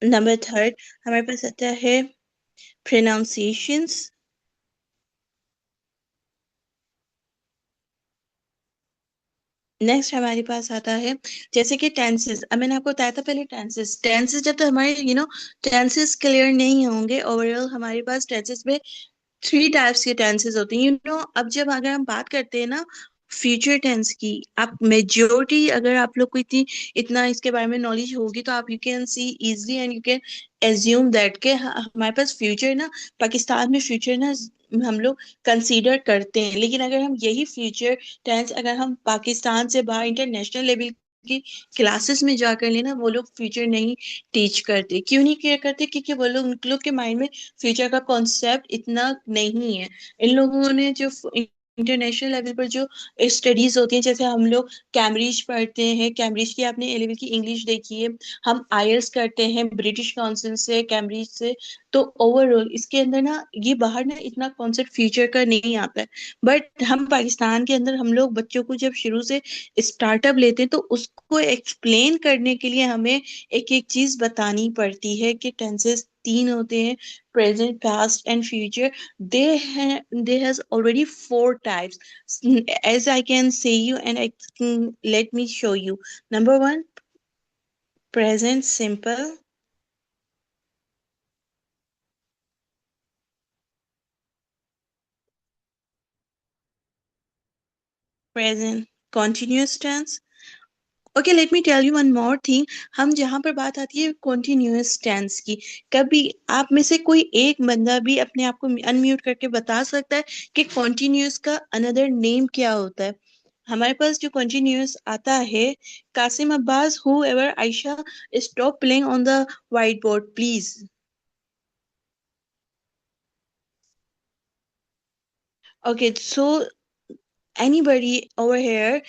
Number third हमारे पास आता है प्रोनाउंसिएशंस। नेक्स्ट हमारे पास आता है जैसे कि टेंसेस। अब मैंने आपको बताया था पहले टेंसेस टेंसेस जब तक हमारे टेंसेस क्लियर नहीं होंगे ओवरऑल हमारे पास टेंसेस में थ्री टाइप्स के टेंसेस होते हैं अब जब अगर हम बात करते हैं ना फ्यूचर टेंस की, आप मेजोरिटी अगर आप लोग को इतनी इतना इसके बारे में नॉलेज होगी तो आप you can see easily and you can assume that के हमारे पास फ्यूचर ना, पाकिस्तान में फ्यूचर ना हम लोग कंसीडर करते हैं, लेकिन अगर हम यही फ्यूचर टेंस अगर हम पाकिस्तान से बाहर इंटरनेशनल लेवल की क्लासेस में जाकर लेना, वो लोग फ्यूचर नहीं टीच करते। क्यों नहीं केयर करते? क्योंकि वो लोग उन लोग के माइंड में फ्यूचर का कॉन्सेप्ट इतना नहीं है। इन लोगों ने जो इंटरनेशनल लेवल पर जो स्टडीज होती हैं, जैसे हम लोग कैम्ब्रिज पढ़ते हैं, कैम्ब्रिज की आपने ए लेवल की इंग्लिश देखी है, हम आईएल्स करते हैं ब्रिटिश काउंसिल से कैम्ब्रिज से, तो ओवरऑल इसके अंदर ना ये बाहर ना इतना कॉन्सेप्ट फ्यूचर का नहीं आता है। बट हम पाकिस्तान के अंदर हम लोग बच्चों को जब शुरू से स्टार्टअप लेते हैं तो उसको एक्सप्लेन करने के लिए हमें एक एक चीज बतानी पड़ती है कि टेंसेस तीन होते हैं, present, past, and future. They has already four types. As I can say you, and let me show you. Number one, present simple. Present continuous tense. Okay, let me tell you one more thing. हम जहाँ पर बात आती है continuous tense की, कभी आप में से कोई एक बंदा भी अपने आप को अनम्यूट करके बता सकता है कि कॉन्टिन्यूअस का अनदर नेम क्या होता है? हमारे पास जो कॉन्टिन्यूअस आता है, Kasim Abbas whoever Ayesha stop playing on the whiteboard please. Okay, so anybody over here,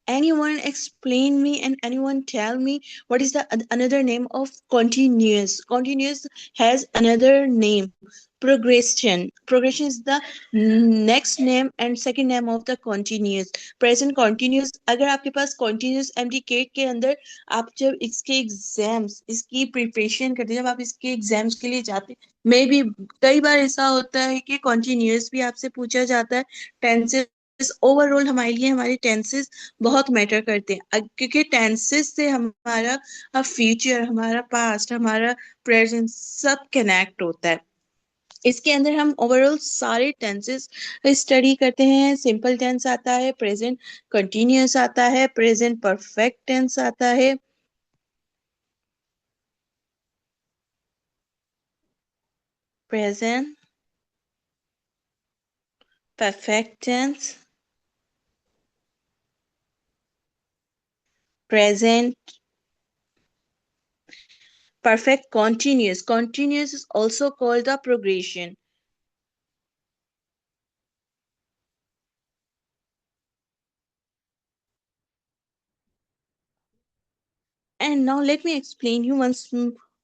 anyone explain me and anyone tell me what is the another name of continuous? Continuous has another name, progression. Progression is the next name and second name of the continuous. Present continuous, अगर आपके पास continuous MDK के अंदर आप जब इसके exams इसकी preparation करते हैं, जब आप इसके एग्जाम्स के लिए जाते हैं, मे बी कई बार ऐसा होता है कि continuous भी आपसे पूछा जाता है। टेंसेस ओवरऑल हमारे लिए हमारे टेंसेस बहुत मैटर करते हैं, क्योंकि टेंसेस से हमारा फ्यूचर, हमारा पास्ट, हमारा प्रेजेंट सब कनेक्ट होता है। इसके अंदर हम ओवरऑल सारे टेंसेस स्टडी करते हैं। सिंपल टेंस आता है, प्रेजेंट कंटिन्यूअस आता है, प्रेजेंट परफेक्ट टेंस आता है, present perfect tense, present perfect continuous. Continuous is also called the progression. And now let me explain you once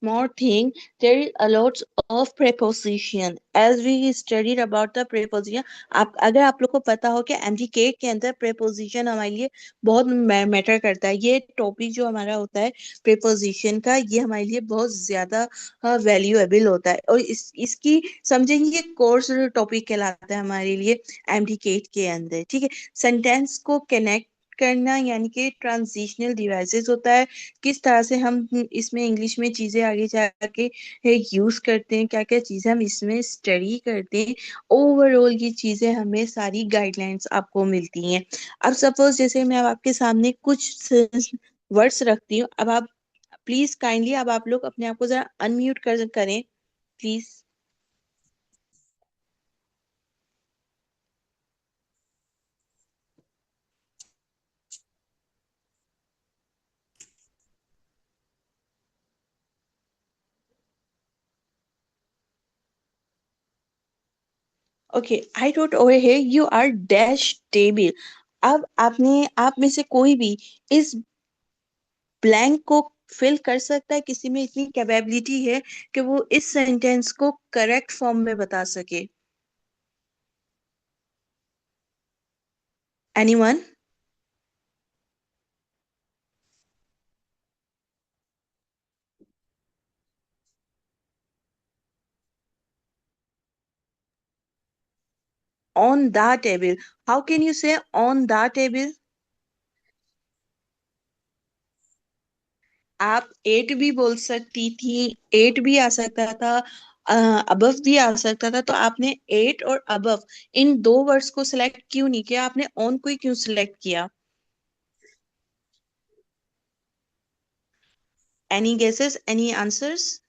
more thing. There is a lot of preposition. As we studied about the preposition, आप अगर आप लोग को पता हो कि एमडीके के अंदर preposition हमारे लिए बहुत मैटर करता है। ये टॉपिक जो हमारा होता है preposition का, ये हमारे लिए बहुत ज्यादा वैल्यूएबल होता है, और इसकी समझेंगे ये कोर्स टॉपिक कहलाता है हमारे लिए एमडीके के अंदर। ठीक है, सेंटेंस को कनेक्ट करना यानी कि ट्रांजिशनल डिवाइसेस होता है। किस तरह से हम इसमें इंग्लिश में चीजें आगे जाके यूज करते हैं, क्या क्या चीजें हम इसमें स्टडी करते हैं, ओवरऑल ये चीजें हमें सारी गाइडलाइंस आपको मिलती हैं। अब सपोज जैसे मैं अब आपके सामने कुछ वर्ड्स रखती हूँ, अब आप प्लीज काइंडली अब आप लोग अपने आप को जरा अनम्यूट करें please. Okay, I wrote over here you are dash table. अब आपने आप में से कोई भी इस ब्लैंक को फिल कर सकता है? किसी में इतनी कैपेबिलिटी है कि वो इस सेंटेंस को करेक्ट फॉर्म में बता सके? Anyone? On the table. How can you say on the table? आप एट भी बोल सकती थी, एट भी आ सकता था, अबव भी आ सकता था, तो आपने एट और अबव इन दो वर्ड्स को सिलेक्ट क्यों नहीं किया? आपने ऑन को ही क्यों सिलेक्ट किया? Any guesses, any answers?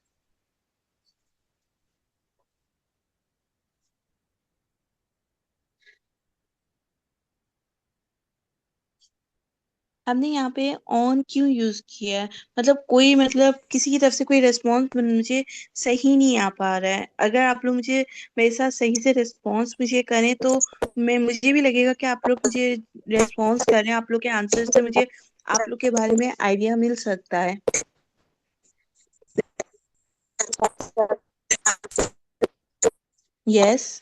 हमने यहाँ पे ऑन क्यों यूज किया है? मतलब कोई, मतलब किसी की तरफ से कोई रिस्पॉन्स मुझे सही नहीं आ पा रहा है। अगर आप लोग मुझे मेरे साथ सही से रिस्पॉन्स मुझे करें तो मैं मुझे भी लगेगा कि आप लोग मुझे रिस्पॉन्स कर रहे हैं, आप लोग के आंसर से मुझे आप लोग के बारे में आइडिया मिल सकता है। Yes.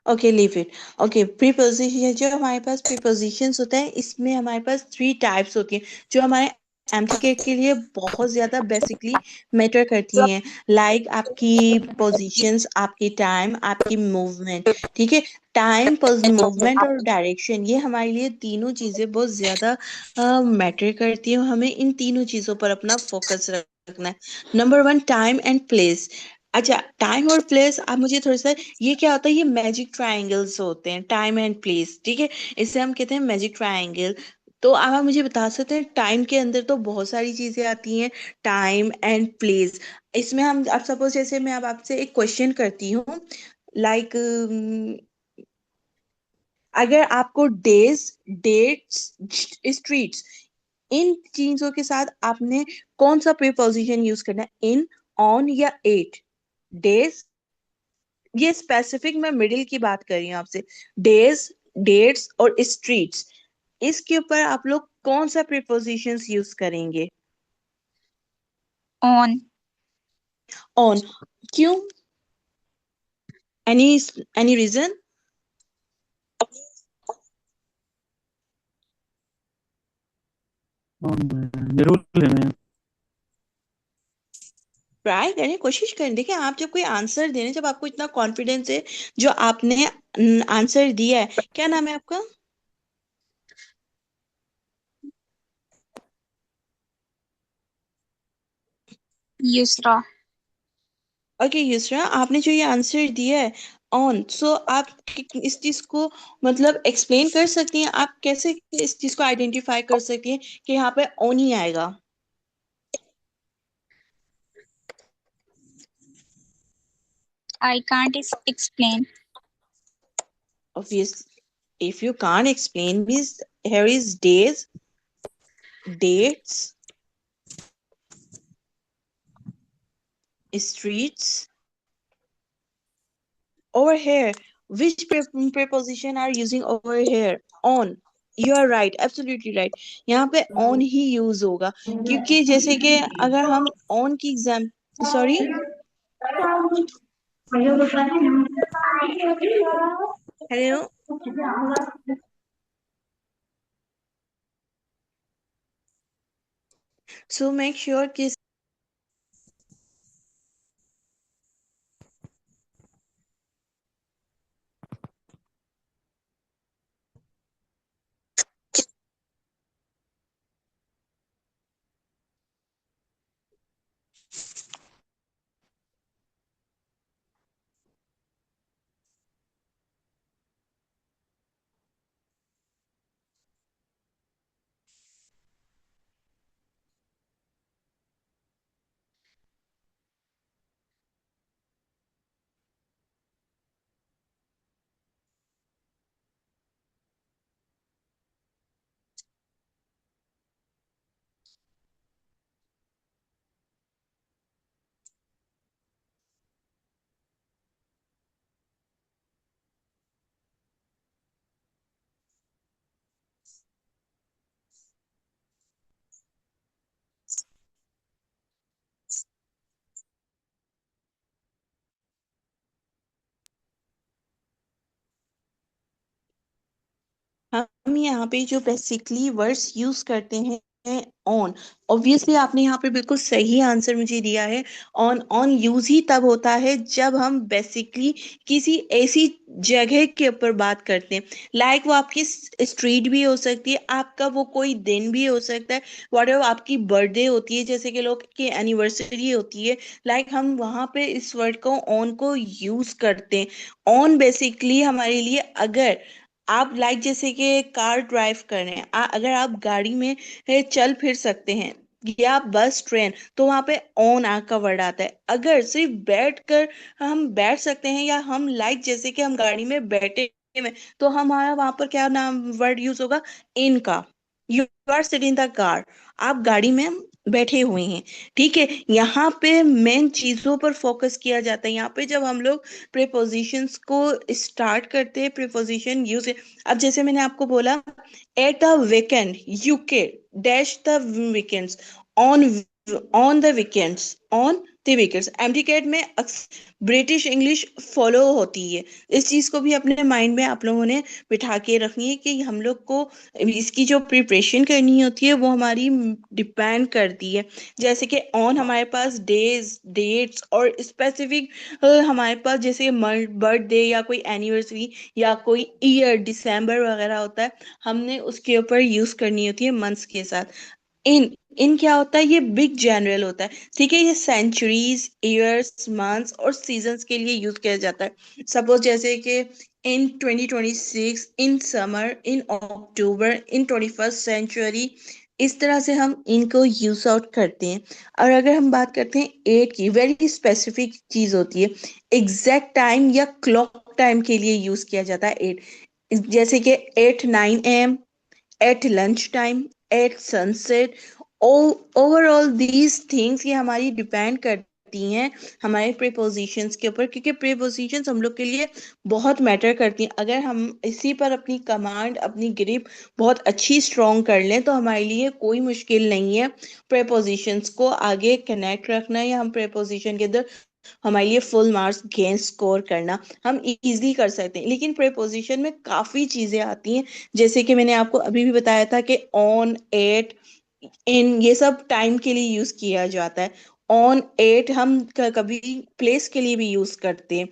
Okay, leave it. Okay, preposition, जो हमारे पास प्रीपोजिशंस होते हैं इसमें हमारे पास थ्री टाइप्स होती हैं जो हमारे एमसीक्यू के लिए बहुत ज्यादा बेसिकली मैटर करती हैं। लाइक आपकी पोजीशंस, आपकी टाइम, आपकी मूवमेंट। ठीक है, टाइम, मूवमेंट और डायरेक्शन, ये हमारे लिए तीनों चीजें बहुत ज्यादा मैटर करती हैं। हमें इन तीनों चीजों पर अपना फोकस रखना है। Number one, time and place. अच्छा, टाइम और प्लेस, आप मुझे थोड़ा सा, ये क्या होता है? ये मैजिक ट्रायंगल्स होते हैं, टाइम एंड प्लेस। ठीक है, इसे हम कहते हैं मैजिक ट्रायंगल। तो आप मुझे बता सकते हैं, टाइम के अंदर तो बहुत सारी चीजें आती हैं, टाइम एंड प्लेस। इसमें हम, आप सपोज जैसे मैं अब आपसे एक क्वेश्चन करती हूँ, लाइक अगर आपको डेज, डेट्स, स्ट्रीट्स, इन चीजों के साथ आपने कौन सा प्रीपोजिशन यूज करना है? इन, ऑन या एट? डेज, ये स्पेसिफिक मैं मिडिल की बात कर रही हूँ आपसे। डेज, डेट्स और स्ट्रीट्स, इसके ऊपर आप लोग कौन सा प्रीपोजिशंस यूज करेंगे? ऑन। ऑन। क्यों? Any, any reason? जरूर लेना है। ट्राई करें, कोशिश करें। देखिए, आप जब कोई आंसर दे रहे हैं, जब आपको इतना कॉन्फिडेंस है, जो आपने आंसर दिया है, क्या नाम है आपका? यूसरा। ओके युसरा, आपने जो ये आंसर दिया है ऑन, सो आप इस चीज को मतलब एक्सप्लेन कर सकती हैं? आप कैसे इस चीज को आइडेंटिफाई कर सकती हैं कि यहाँ पे ऑन ही आएगा? I can't explain. Obvious, if you can't explain, means here is days, dates, streets. Over here, which preposition are using over here? On. You are right, absolutely right. यहाँ पे on ही use होगा, क्योंकि जैसे कि अगर हम on की exam, sorry, hello, so make sure कि हम यहाँ पे जो बेसिकली वर्ड्स यूज करते हैं हैं ऑन। ऑब्वियसली आपने यहाँ पे बिल्कुल सही आंसर मुझे दिया है। ऑन ऑन यूज ही तब होता है जब हम बेसिकली किसी ऐसी जगह के ऊपर बात करते हैं, लाइक वो आपकी स्ट्रीट भी हो सकती है, आपका वो कोई दिन भी हो सकता है, वॉट एवर आपकी बर्थडे होती है, जैसे कि लोग की एनिवर्सरी होती है, लाइक हम वहाँ पे इस वर्ड को ऑन को यूज करते हैं। ऑन बेसिकली हमारे लिए, अगर आप लाइक जैसे कि कार ड्राइव कर रहे हैं, अगर आप गाड़ी में चल फिर सकते हैं, या बस ट्रेन, तो वहां पे ऑन आ का वर्ड आता है। अगर सिर्फ बैठ कर हम बैठ सकते हैं, या हम लाइक जैसे कि हम गाड़ी में बैठे में, तो हमारा वहां पर क्या नाम वर्ड यूज होगा, इन का। You are sitting in the car, आप गाड़ी में बैठे हुए हैं। ठीक है, यहाँ पे मेन चीजों पर फोकस किया जाता है। यहाँ पे जब हम लोग प्रीपोजिशंस को स्टार्ट करते हैं, प्रीपोजिशन यूज, अब जैसे मैंने आपको बोला, at the weekend UK dash the weekends, on on the weekends, on the weekends. एम्प्टी कैट में ब्रिटिश इंग्लिश फॉलो होती है। इस चीज को भी अपने माइंड में आप लोगों ने बिठा के रखनी है कि हम लोग को इसकी जो प्रिपरेशन करनी होती है वो हमारी डिपेंड करती है। जैसे कि ऑन हमारे पास डेज, डेट्स और स्पेसिफिक हमारे पास जैसे बर्थडे या कोई एनिवर्सरी या कोई ईयर, दिसंबर वगैरह होता है, हमने उसके ऊपर यूज करनी होती है मंथ्स के साथ। इन इन क्या होता है, ये बिग जनरल होता है। ठीक है, ये सेंचुरीज, ईयर्स, मंथ्स और सीजन्स के लिए यूज किया जाता है। सपोज जैसे कि इन 2026, in summer, in October, in 21st century, इस तरह से हम इनको यूज आउट करते हैं। और अगर हम बात करते हैं एट की, वेरी स्पेसिफिक चीज होती है, एग्जैक्ट टाइम या क्लॉक टाइम के लिए यूज किया जाता है एट। जैसे कि 8 9 AM, at lunch time, at sunset. Overall these things ये हमारी डिपेंड करती हैं हमारे प्रीपोजिशंस के ऊपर, क्योंकि प्रीपोजिशंस हम लोग के लिए बहुत मैटर करती हैं। अगर हम इसी पर अपनी कमांड, अपनी ग्रिप बहुत अच्छी स्ट्रॉन्ग कर लें, तो हमारे लिए कोई मुश्किल नहीं है प्रीपोजिशंस को आगे कनेक्ट रखना, या हम प्रीपोजिशन के अंदर हमारे लिए फुल मार्क्स गेन स्कोर करना हम इजीली कर सकते हैं। लेकिन प्रीपोजिशन में काफी चीजें आती हैं, जैसे कि मैंने आपको अभी भी बताया था कि ऑन, एट, इन, ये सब टाइम के लिए यूज किया जाता है। ऑन एट हम कभी प्लेस के लिए भी यूज करते हैं।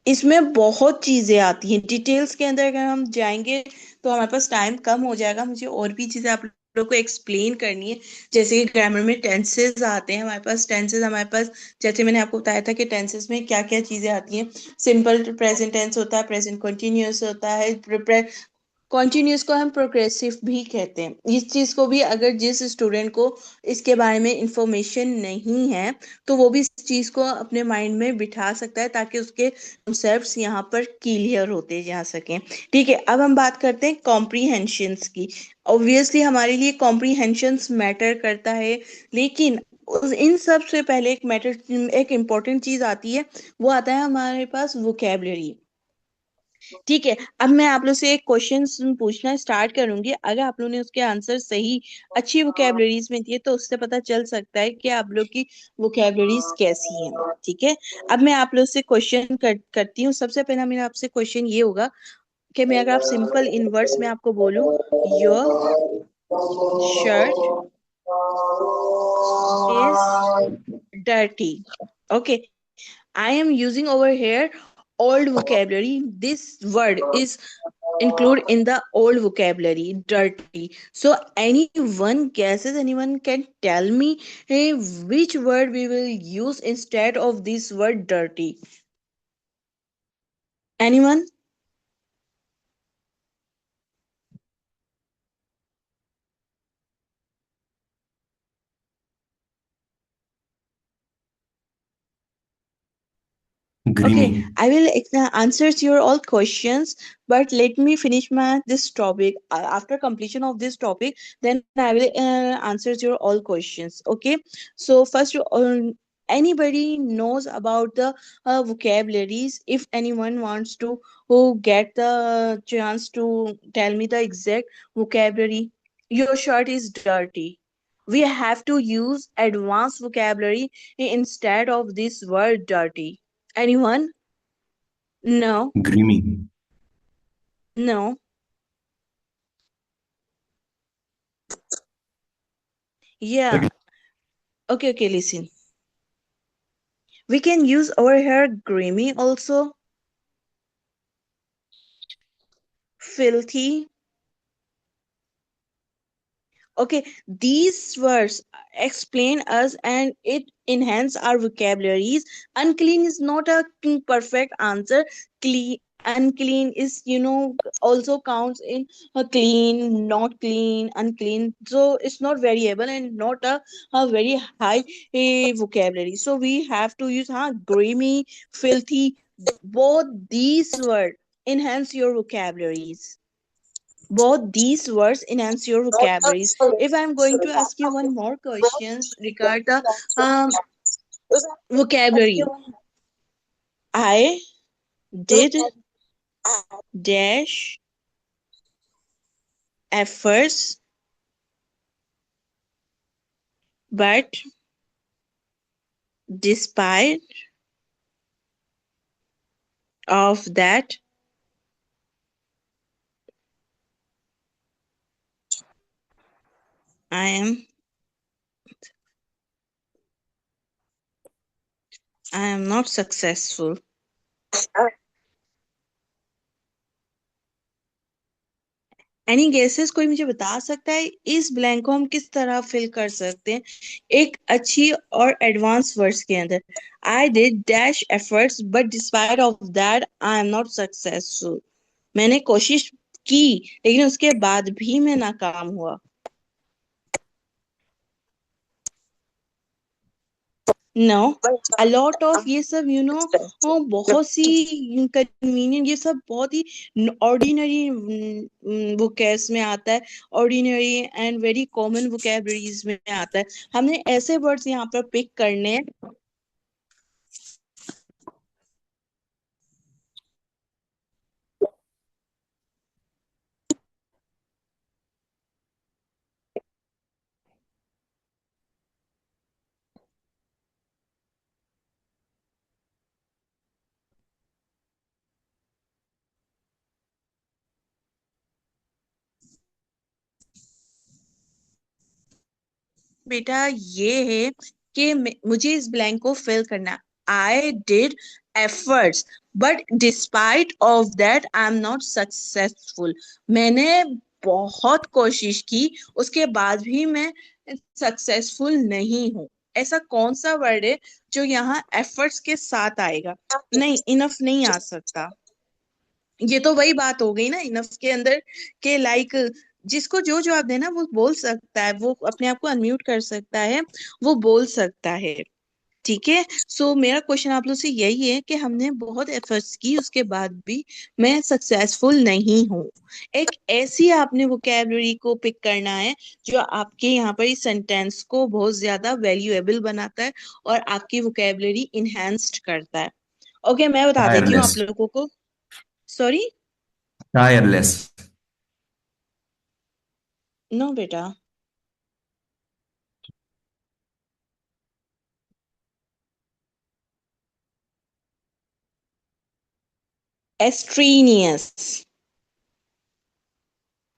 इसमें बहुत चीजें आती हैं, डिटेल्स के अंदर अगर हम जाएंगे तो हमारे पास टाइम कम हो जाएगा। मुझे और भी चीजें आप लोग को एक्सप्लेन करनी है, जैसे कि ग्रामर में टेंसेस आते हैं हमारे पास। टेंसेस हमारे पास, जैसे मैंने आपको बताया था कि टेंसेस में क्या क्या चीजें आती हैं। सिंपल प्रेजेंट टेंस होता है, प्रेजेंट कंटिन्यूअस होता है, कॉन्टिन्यूस को हम प्रोग्रेसिव भी कहते हैं। इस चीज को भी, अगर जिस स्टूडेंट को इसके बारे में इंफॉर्मेशन नहीं है, तो वो भी इस चीज को अपने माइंड में बिठा सकता है, ताकि उसके कॉन्सेप्ट्स यहाँ पर क्लियर होते जा सकें। ठीक है, अब हम बात करते हैं कॉम्प्रीहेंशंस की। ऑब्वियसली हमारे लिए कॉम्प्रीहेंशंस मैटर करता है, लेकिन इन सब से पहले एक इम्पोर्टेंट चीज आती है, वो आता है हमारे पास वोकेबलरी। ठीक है, अब मैं आप लोग से एक क्वेश्चन पूछना स्टार्ट करूंगी। अगर आप लोगों ने उसके आंसर सही, अच्छी वोकेबलरीज में दिए, तो उससे पता चल सकता है कि आप लोग की वोकेबलरीज कैसी हैं। ठीक है, अब मैं आप लोग से क्वेश्चन करती हूँ। सबसे पहला मेरा आपसे क्वेश्चन ये होगा कि मैं, अगर आप सिंपल इन वर्ड्स में आपको बोलूं, your shirt is dirty. Okay, I am using over here old vocabulary. This word is included in the old vocabulary, dirty. So anyone guesses, anyone can tell me, hey, which word we will use instead of this word dirty? Anyone? Grimy. Okay, I will answer your all questions, but let me finish my this topic. After completion of this topic, then I will answer your all questions. Okay, so first, anybody knows about the vocabularies? If anyone wants to who get the chance to tell me the exact vocabulary, your shirt is dirty. We have to use advanced vocabulary instead of this word dirty. Anyone? No, grimy. no. Yeah. Okay, listen. We can use over here grimy also, filthy. Okay, these words explain us and it enhance our vocabularies. Unclean is not a perfect answer. Clean, unclean is, also counts in a clean, not clean, unclean. So it's not variable and not a very high vocabulary. So we have to use grimy, filthy. Both these words enhance your vocabularies. Both these words enhance your vocabularies. If I'm going to ask you one more questions regarding the vocabulary, I did dash efforts, but despite of that, I am not successful. Any guesses? कोई मुझे बता सकता है इस blank को हम किस तरह फिल कर सकते हैं एक अच्छी और एडवांस वर्ड्स के अंदर? I did dash efforts but despite of that I am not successful. मैंने कोशिश की लेकिन उसके बाद भी मैं नाकाम हुआ. नो, अ लॉट ऑफ ये सब बहुत सी कन्वीनियंट, ये सब बहुत ही ऑर्डिनरी वोकैब्स में आता है, ordinary and very common vocabularies में आता है. हमने ऐसे वर्ड्स यहाँ पर पिक करने हैं बेटा, ये है कि मुझे इस ब्लैंक को फिल करना. I did efforts but despite of that I am not successful. मैंने बहुत कोशिश की, उसके बाद भी मैं सक्सेसफुल नहीं हूँ. ऐसा कौन सा वर्ड है जो यहाँ एफर्ट्स के साथ आएगा? नहीं, इनफ नहीं आ सकता. ये तो वही बात हो गई ना इनफ के अंदर के लाइक जिसको जो जवाब देना वो बोल सकता है, वो अपने आप को अनम्यूट कर सकता है, वो बोल सकता है. ठीक है. सो मेरा क्वेश्चन आप लोग से यही है कि हमने बहुत एफर्ट्स की, उसके बाद भी मैं सक्सेसफुल नहीं हूँ. एक ऐसी आपने वोकैबुलरी को पिक करना है जो आपके यहाँ पर इस सेंटेंस को बहुत ज्यादा वैल्यूएबल बनाता है और आपकी वोकैबुलरी इनहेंस्ड करता है. ओके, मैं बता देती हूँ आप Tireless. लोगों को. सॉरी. Tireless. नो बेटा. एस्ट्रीनियस.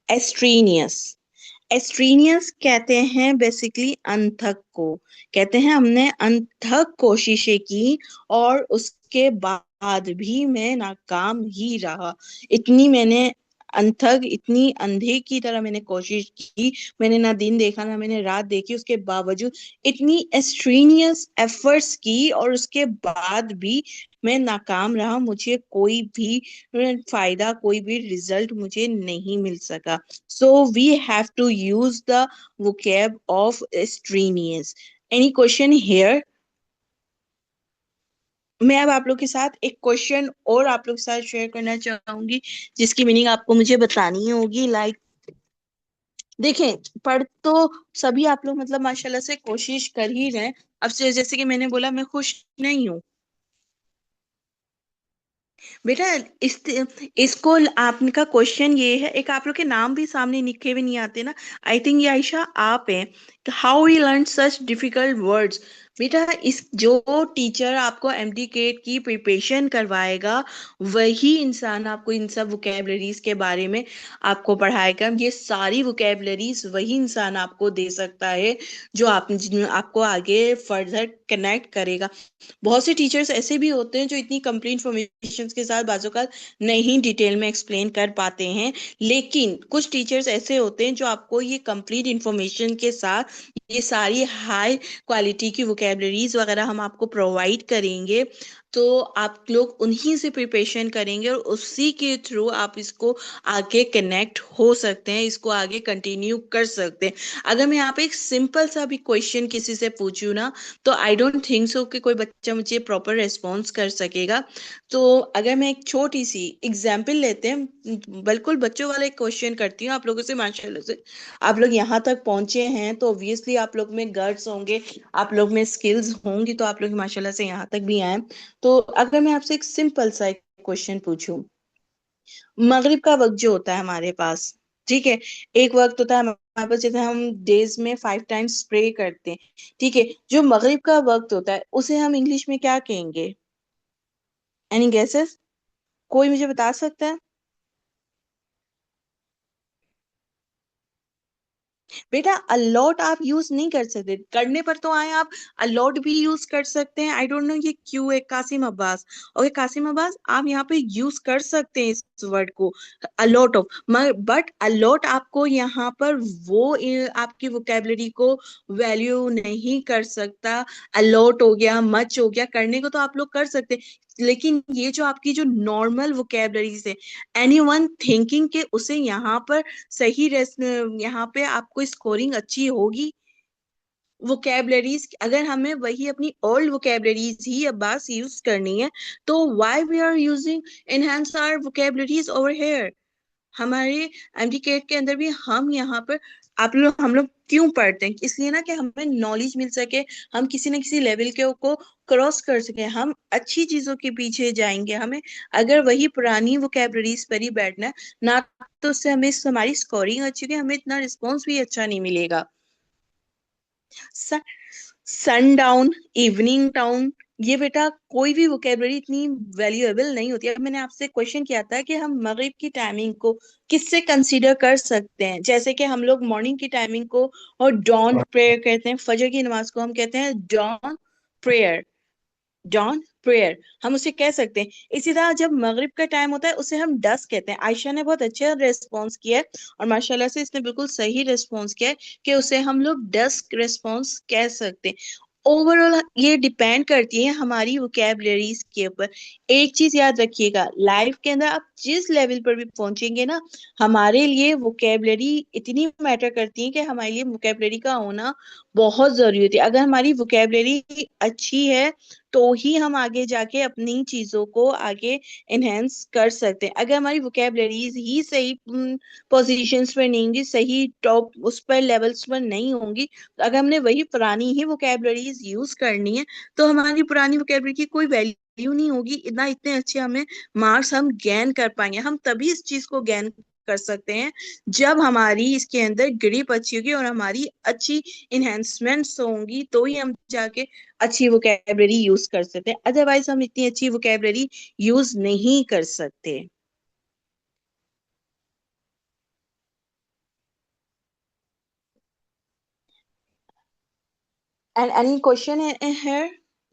एस्ट्रीनियस. एस्ट्रीनियस कहते हैं बेसिकली अनथक को. कहते हैं हमने अनथक कोशिशें की और उसके बाद भी मैं नाकाम ही रहा. इतनी मैंने अनथक, इतनी अंधे की तरह मैंने कोशिश की, मैंने ना दिन देखा ना मैंने रात देखी, उसके बावजूद इतनी एस्ट्रीनियस एफर्ट्स की और उसके बाद भी मैं नाकाम रहा. मुझे कोई भी फायदा, कोई भी रिजल्ट मुझे नहीं मिल सका. So we have to use the vocab of strenuous. Any question here? मैं अब आप लोग के साथ एक क्वेश्चन और आप लोग के साथ शेयर करना चाहूंगी जिसकी मीनिंग आपको मुझे बतानी होगी. लाइक देखें, पढ़ तो सभी आप लोग मतलब माशाल्लाह से कोशिश कर ही रहे हैं. अब से जैसे कि मैंने बोला मैं खुश नहीं हूँ बेटा. इसको आपका क्वेश्चन ये है, एक आप लोग के नाम भी सामने लिखे हुए नहीं आते ना. आई थिंक ये आयशा आप हैं. How we learn such difficult words बेटा इस जो टीचर आपको एमडीकेट की प्रिपरेशन करवाएगा वही इंसान आपको इन सब वोकेबलरीज के बारे में आपको पढ़ाएगा। ये सारी वोकेबलरीज वही इंसान आपको दे सकता है जो आपको आगे फर्दर कनेक्ट करेगा। बहुत से टीचर्स ऐसे भी होते हैं जो इतनी कंप्लीट इंफॉर्मेशन के साथ बाजू का नहीं डिटेल में एक्सप्लेन कर पाते हैं, लेकिन कुछ टीचर्स ऐसे होते हैं जो आपको ये कंप्लीट इंफॉर्मेशन के साथ ये सारी हाई क्वालिटी की वोकेबलरीज वगैरह हम आपको प्रोवाइड करेंगे। तो आप लोग उन्हीं से प्रिपरेशन करेंगे और उसी के थ्रू आप इसको आगे कनेक्ट हो सकते हैं, इसको आगे कंटिन्यू कर सकते हैं। अगर मैं यहाँ पे एक सिंपल सा भी क्वेश्चन किसी से पूछूं ना, तो आई डोंट थिंक सो कि कोई बच्चा मुझे प्रॉपर रिस्पॉन्स कर सकेगा। तो अगर मैं एक छोटी सी एग्जाम्पल लेते हैं, बिल्कुल बच्चों वाला एक क्वेश्चन करती हूँ आप लोगों से। माशाल्लाह से आप लोग यहाँ तक पहुंचे हैं तो ऑब्वियसली आप लोग में गट्स होंगे, आप लोग में स्किल्स होंगी, तो आप लोग माशाल्लाह से यहाँ तक भी आए। तो अगर मैं आपसे एक सिंपल सा एक क्वेश्चन पूछूं, मगरिब का वक्त जो होता है हमारे पास, ठीक है, एक वक्त होता है हमारे पास जैसे हम डेज में 5 टाइम्स प्रे करते हैं, ठीक है, जो मगरिब का वक्त होता है उसे हम इंग्लिश में क्या कहेंगे? Any guesses? कोई मुझे बता सकता है? बेटा अलॉट आप यूज नहीं कर सकते, करने पर तो आए आप अलॉट भी यूज कर सकते हैं। आई डोंट नो ये क्यों है कासिम अब्बास। ओके कासिम अब्बास, आप यहाँ पे यूज कर सकते हैं इस वर्ड को, अलॉट ऑफ, बट अलॉट आपको यहाँ पर वो आपकी वोकेबलरी को वैल्यू नहीं कर सकता। अलॉट हो गया, मच हो गया, करने को तो आप लोग कर सकते हैं, लेकिन ये जो आपकी जो नॉर्मल वोकेबलरीज है, एनीवन थिंकिंग के उसे यहाँ पर सही यहाँ पे आपको स्कोरिंग अच्छी होगी। वोकेबलरीज अगर हमें वही अपनी ओल्ड वोकेबलरीज ही अब बस यूज करनी है, तो why we are using enhance our vocabularies over here? हमारे एमडीकेट के अंदर भी हम यहाँ पर आप लोग हम लोग क्यों पढ़ते हैं? इसलिए ना कि हमें नॉलेज मिल सके, हम किसी न किसी लेवल के को क्रॉस कर सके, हम अच्छी चीजों के पीछे जाएंगे। हमें अगर वही पुरानी वोकेबलरीज पर ही बैठना है ना, तो उससे हमें हमारी स्कोरिंग अच्छी होगी, हमें इतना रिस्पॉन्स भी अच्छा नहीं मिलेगा। सन डाउन, इवनिंग टाउन, ये बेटा कोई भी वोकेबलरी इतनी वैल्यूएबल नहीं होती है। अब मैंने आपसे क्वेश्चन किया था कि हम मगरिब की टाइमिंग को किससे कंसीडर कर सकते हैं, जैसे कि हम लोग मॉर्निंग की टाइमिंग को और डॉन प्रेयर कहते हैं, फजर की नमाज को हम कहते हैं डॉन प्रेयर, डॉन प्रेयर हम उसे कह सकते हैं। इसी तरह जब मगरिब का टाइम होता है उसे हम डस्क कहते हैं। आयशा ने बहुत अच्छा रिस्पॉन्स किया है और माशाल्लाह से इसने बिल्कुल सही रिस्पॉन्स किया है कि उसे हम लोग डस्क रिस्पॉन्स कह सकते हैं। ओवरऑल ये डिपेंड करती है हमारी वोकेबलरीज के ऊपर। एक चीज याद रखिएगा, लाइफ के अंदर आप जिस लेवल पर भी पहुंचेंगे ना, हमारे लिए वोकेबलरी इतनी मैटर करती है कि हमारे लिए वोकेबलरी का होना बहुत जरूरी होती है। अगर हमारी वोकेबलरी अच्छी है तो ही हम आगे जाके अपनी चीजों को आगे एनहेंस कर सकते हैं। अगर हमारी वोकेबलरीज ही सही पोजीशंस पर नहीं होंगी, सही टॉप उस पर लेवल्स पर नहीं होंगी, तो अगर हमने वही पुरानी ही वोकेबलरीज यूज करनी है तो हमारी पुरानी वोकेबलरी की कोई वैल्यू नहीं होगी। इतना इतने अच्छे हमें मार्क्स हम गेन कर पाएंगे। हम तभी इस चीज को गेन कर सकते हैं जब हमारी इसके अंदर ग्रिप अच्छी होगी और हमारी अच्छी इन्हेंसमेंट्स होंगी, तो ही हम जाके अच्छी वोकेबलरी यूज कर सकते हैं। अदरवाइज हम इतनी अच्छी वोकेबलरी यूज नहीं कर सकते। एंड एनी क्वेश्चन है?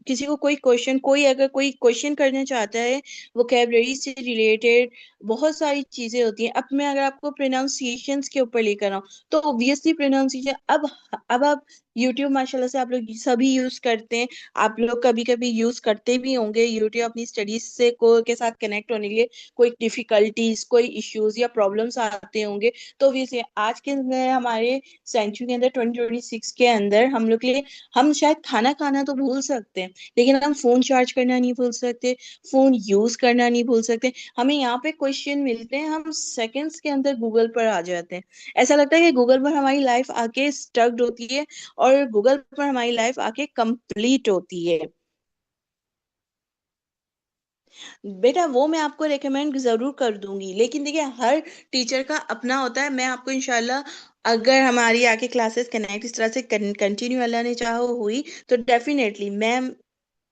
किसी को कोई क्वेश्चन, कोई अगर कोई क्वेश्चन करना चाहता है वोकेबलरी से रिलेटेड, बहुत सारी चीजें होती हैं। अब मैं अगर आपको प्रोनाउंसिएशंस के ऊपर लेकर आऊँ तो ऑब्वियसली प्रोनाउंसिएशन अब आप यूट्यूब माशाल्लाह से आप लोग सभी यूज करते हैं, आप लोग कभी कभी यूज करते भी होंगे यूट्यूब अपनी स्टडीज से के साथ कनेक्ट होने के लिए। कोई डिफिकल्टीज, कोई इश्यूज या प्रॉब्लम्स आते होंगे, तो ऑब्वियसली आज के हमारे सेंचुरी के अंदर 2026 के अंदर हम लोग के लिए, हम शायद खाना खाना तो भूल सकते हैं लेकिन हम फोन चार्ज करना नहीं भूल सकते, फोन यूज करना नहीं भूल सकते। हमें यहाँ पे क्वेश्चन मिलते हैं, हम सेकंड्स के अंदर गूगल पर आ जाते हैं। ऐसा लगता है कि गूगल पर हमारी लाइफ आके स्टक्ड होती है और गूगल पर हमारी लाइफ आके कंप्लीट होती है। बेटा वो मैं आपको रेकमेंड जरूर कर दूंगी, लेकिन देखिए हर टीचर का अपना होता है। मैं आपको इंशाल्लाह अगर हमारी आके क्लासेस कनेक्ट इस तरह से कंटिन्यू अल्लाह ने चाहो हुई तो डेफिनेटली मैम।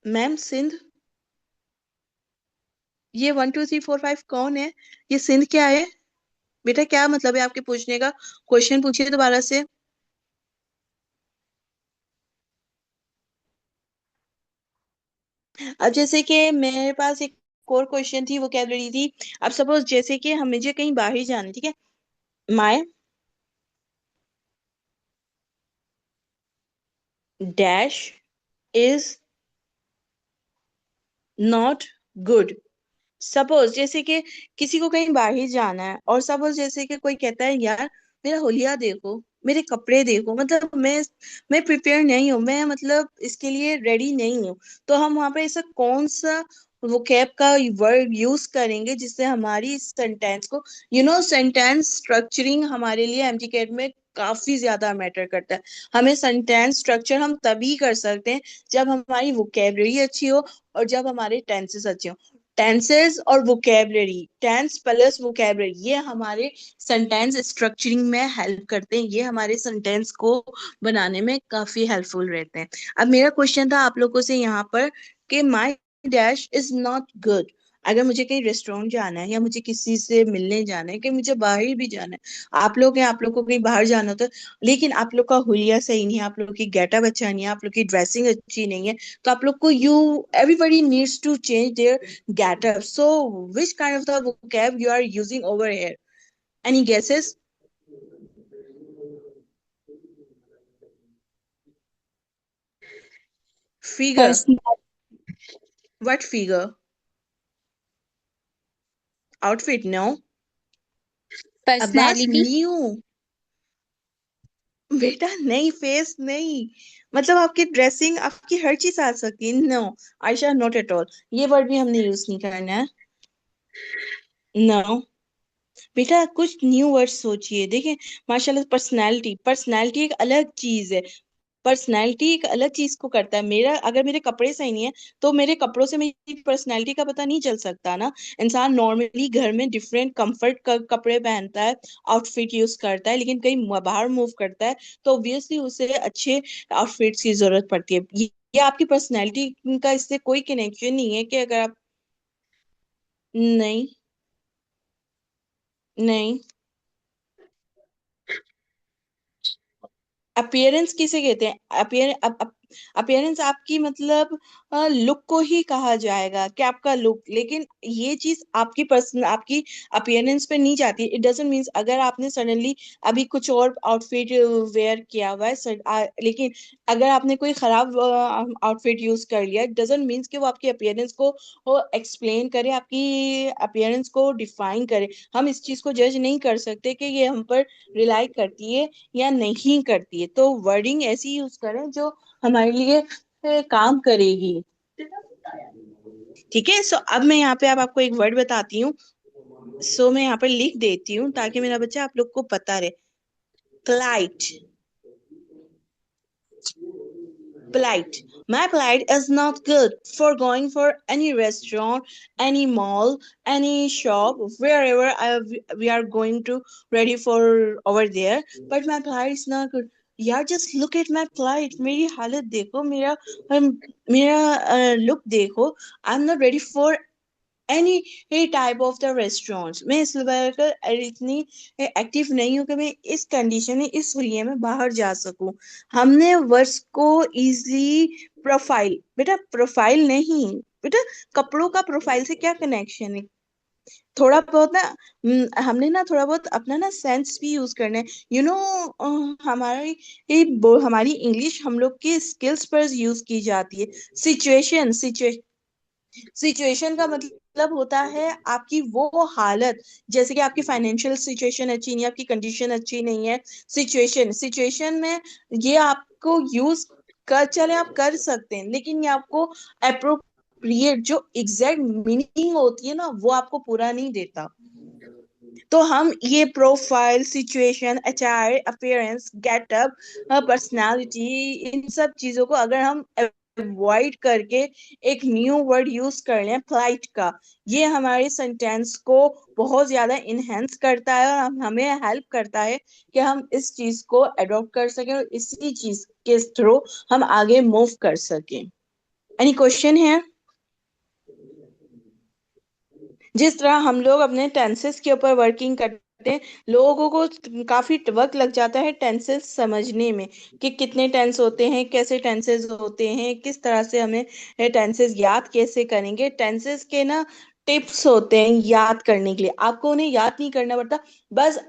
मैम सिंध, ये 1 2 3 4 5 कौन है? ये सिंध क्या है? बेटा क्या मतलब है आपके पूछने का? क्वेश्चन पूछिए दोबारा से। अब जैसे कि मेरे पास एक और क्वेश्चन थी, वोकैबलरी थी। अब सपोज जैसे कि हम मुझे कहीं बाहर जाना है, ठीक है। My dash is not good. Suppose जैसे कि किसी को कहीं बाहर जाना है, और सपोज जैसे कि कोई कहता है यार मेरा होलिया देखो, मेरे कपड़े देखो, मतलब मैं प्रिपेयर नहीं हूँ, मैं मतलब इसके लिए रेडी नहीं हूँ। तो हम वहां पे ऐसा कौन सा वोकैब का वर्ड यूज करेंगे जिससे हमारी सेंटेंस को, सेंटेंस स्ट्रक्चरिंग हमारे लिए एमटीकेट में काफी ज्यादा मैटर करता है। हमें सेंटेंस स्ट्रक्चर हम तभी कर सकते हैं जब हमारी वोकेबलरी अच्छी हो और जब हमारे टेंसेस अच्छे हो। टेंसेस और वोकेबलरी, टेंस प्लस वोकेबलरी, ये हमारे सेंटेंस स्ट्रक्चरिंग में हेल्प करते हैं, ये हमारे सेंटेंस को बनाने में काफी हेल्पफुल रहते हैं। अब मेरा क्वेश्चन था आप लोगों से यहाँ पर कि माई डैश इज नॉट गुड। अगर मुझे कहीं रेस्टोरेंट जाना है या मुझे किसी से मिलने जाना है कि मुझे बाहर भी जाना है, आप लोग हैं, आप लोग को कहीं बाहर जाना होता है, लेकिन आप लोग का हुलिया सही नहीं है, आप लोग की गेटअप अच्छा नहीं है, आप लोग की ड्रेसिंग अच्छी नहीं है, तो आप लोग को everybody needs to change their getup. So, which kind of the vocab you are using over here? Any guesses? Figure. Personal. What figure? Outfit? No. Abbas, Personality. new. बेटा नहीं, फेस नहीं। मतलब आपकी ड्रेसिंग, आपकी हर चीज आ सकती है। No Ayesha, not at all. ये वर्ड भी हमने यूज नहीं करना है। नो बेटा, कुछ न्यू वर्ड सोचिए। देखें, माशाल्लाह, पर्सनैलिटी, पर्सनैलिटी एक अलग चीज है। पर्सनैलिटी एक अलग चीज को करता है। मेरा अगर मेरे कपड़े सही नहीं है तो मेरे कपड़ों से मेरी पर्सनैलिटी का पता नहीं चल सकता ना। इंसान नॉर्मली घर में डिफरेंट कंफर्ट कपड़े पहनता है, आउटफिट यूज करता है, लेकिन कहीं बाहर मूव करता है तो ऑब्वियसली उसे अच्छे आउटफिट्स की जरूरत पड़ती है। ये आपकी पर्सनैलिटी का इससे कोई कनेक्शन नहीं है कि अगर आप। नहीं, नहीं। अपीयरेंस किसे कहते हैं? अपीयरेंस आपकी मतलब लुक को ही कहा जाएगा कि आपका लुक, लेकिन ये चीज आपकी पर्सन, आपकी अपीयरेंस पे नहीं जाती। इट डजंट मीन्स अगर आपने सडनली अभी कुछ और आउटफिट वेयर किया हुआ है, लेकिन अगर आपने कोई खराब आउटफिट यूज कर लिया, इट डजंट मीन्स कि वो आपकी अपीयरेंस को एक्सप्लेन करे, आपकी अपीयरेंस को डिफाइन करे। हम इस चीज को जज नहीं कर सकते कि ये हम पर रिलाई करती है या नहीं करती है। तो वर्डिंग ऐसी यूज करें जो हमारे लिए काम करेगी। ठीक है। सो अब मैं यहाँ पे अब आपको एक वर्ड बताती हूँ। सो मैं यहाँ पर लिख देती हूँ ताकि मेरा बच्चा आप लोग को पता रहे। polite, polite. My polite is not good for going for any restaurant, any mall, any shop, wherever we are going to ready for over there. But my polite is not good. यार just look at my plight, मेरी हालत देखो, मेरा look देखो। I'm not ready for any type of the restaurants. मैं इस level पर इतनी एक्टिव नहीं हूँ कि मैं इस कंडीशन में, इस हुलिये में बाहर जा सकूं। हमने वर्ड्स को इजली, प्रोफाइल, बेटा प्रोफाइल नहीं, बेटा कपड़ों का प्रोफाइल से क्या कनेक्शन है? थोड़ा बहुत ना, हमने ना थोड़ा बहुत अपना ना सेंस भी यूज करना है। हमारी हमारी इंग्लिश हम लोग के स्किल्स पर यूज की जाती है। सिचुएशन, सिचुएशन का मतलब होता है आपकी वो हालत, जैसे कि आपकी फाइनेंशियल सिचुएशन अच्छी नहीं है, आपकी कंडीशन अच्छी नहीं है। सिचुएशन, सिचुएशन में ये आपको यूज कर, चले आप कर सकते हैं, लेकिन ये आपको अप्रोप्रिएट जो एग्जैक्ट मीनिंग होती है ना, वो आपको पूरा नहीं देता। तो हम ये profile, situation, attire, appearance, getup, personality, इन सब चीजों को अगर हम अवॉइड करके एक न्यू वर्ड यूज कर लें फ्लाइट का, ये हमारे सेंटेंस को बहुत ज्यादा इनहेंस करता है और हमें हेल्प करता है कि हम इस चीज को अडॉप्ट कर सकें और इसी चीज के थ्रू हम आगे मूव कर सकें। एनी क्वेश्चन है? जिस तरह हम लोग अपने टेंसेस के ऊपर वर्किंग करते हैं, लोगों को काफी वक्त लग जाता है टेंसेस समझने में कि कितने टेंस होते हैं, कैसे टेंसेस होते हैं, किस तरह से हमें टेंसेस याद कैसे करेंगे। टेंसेस के ना टिप्स होते हैं याद करने के लिए, आपको उन्हें याद नहीं करना पड़ता। बस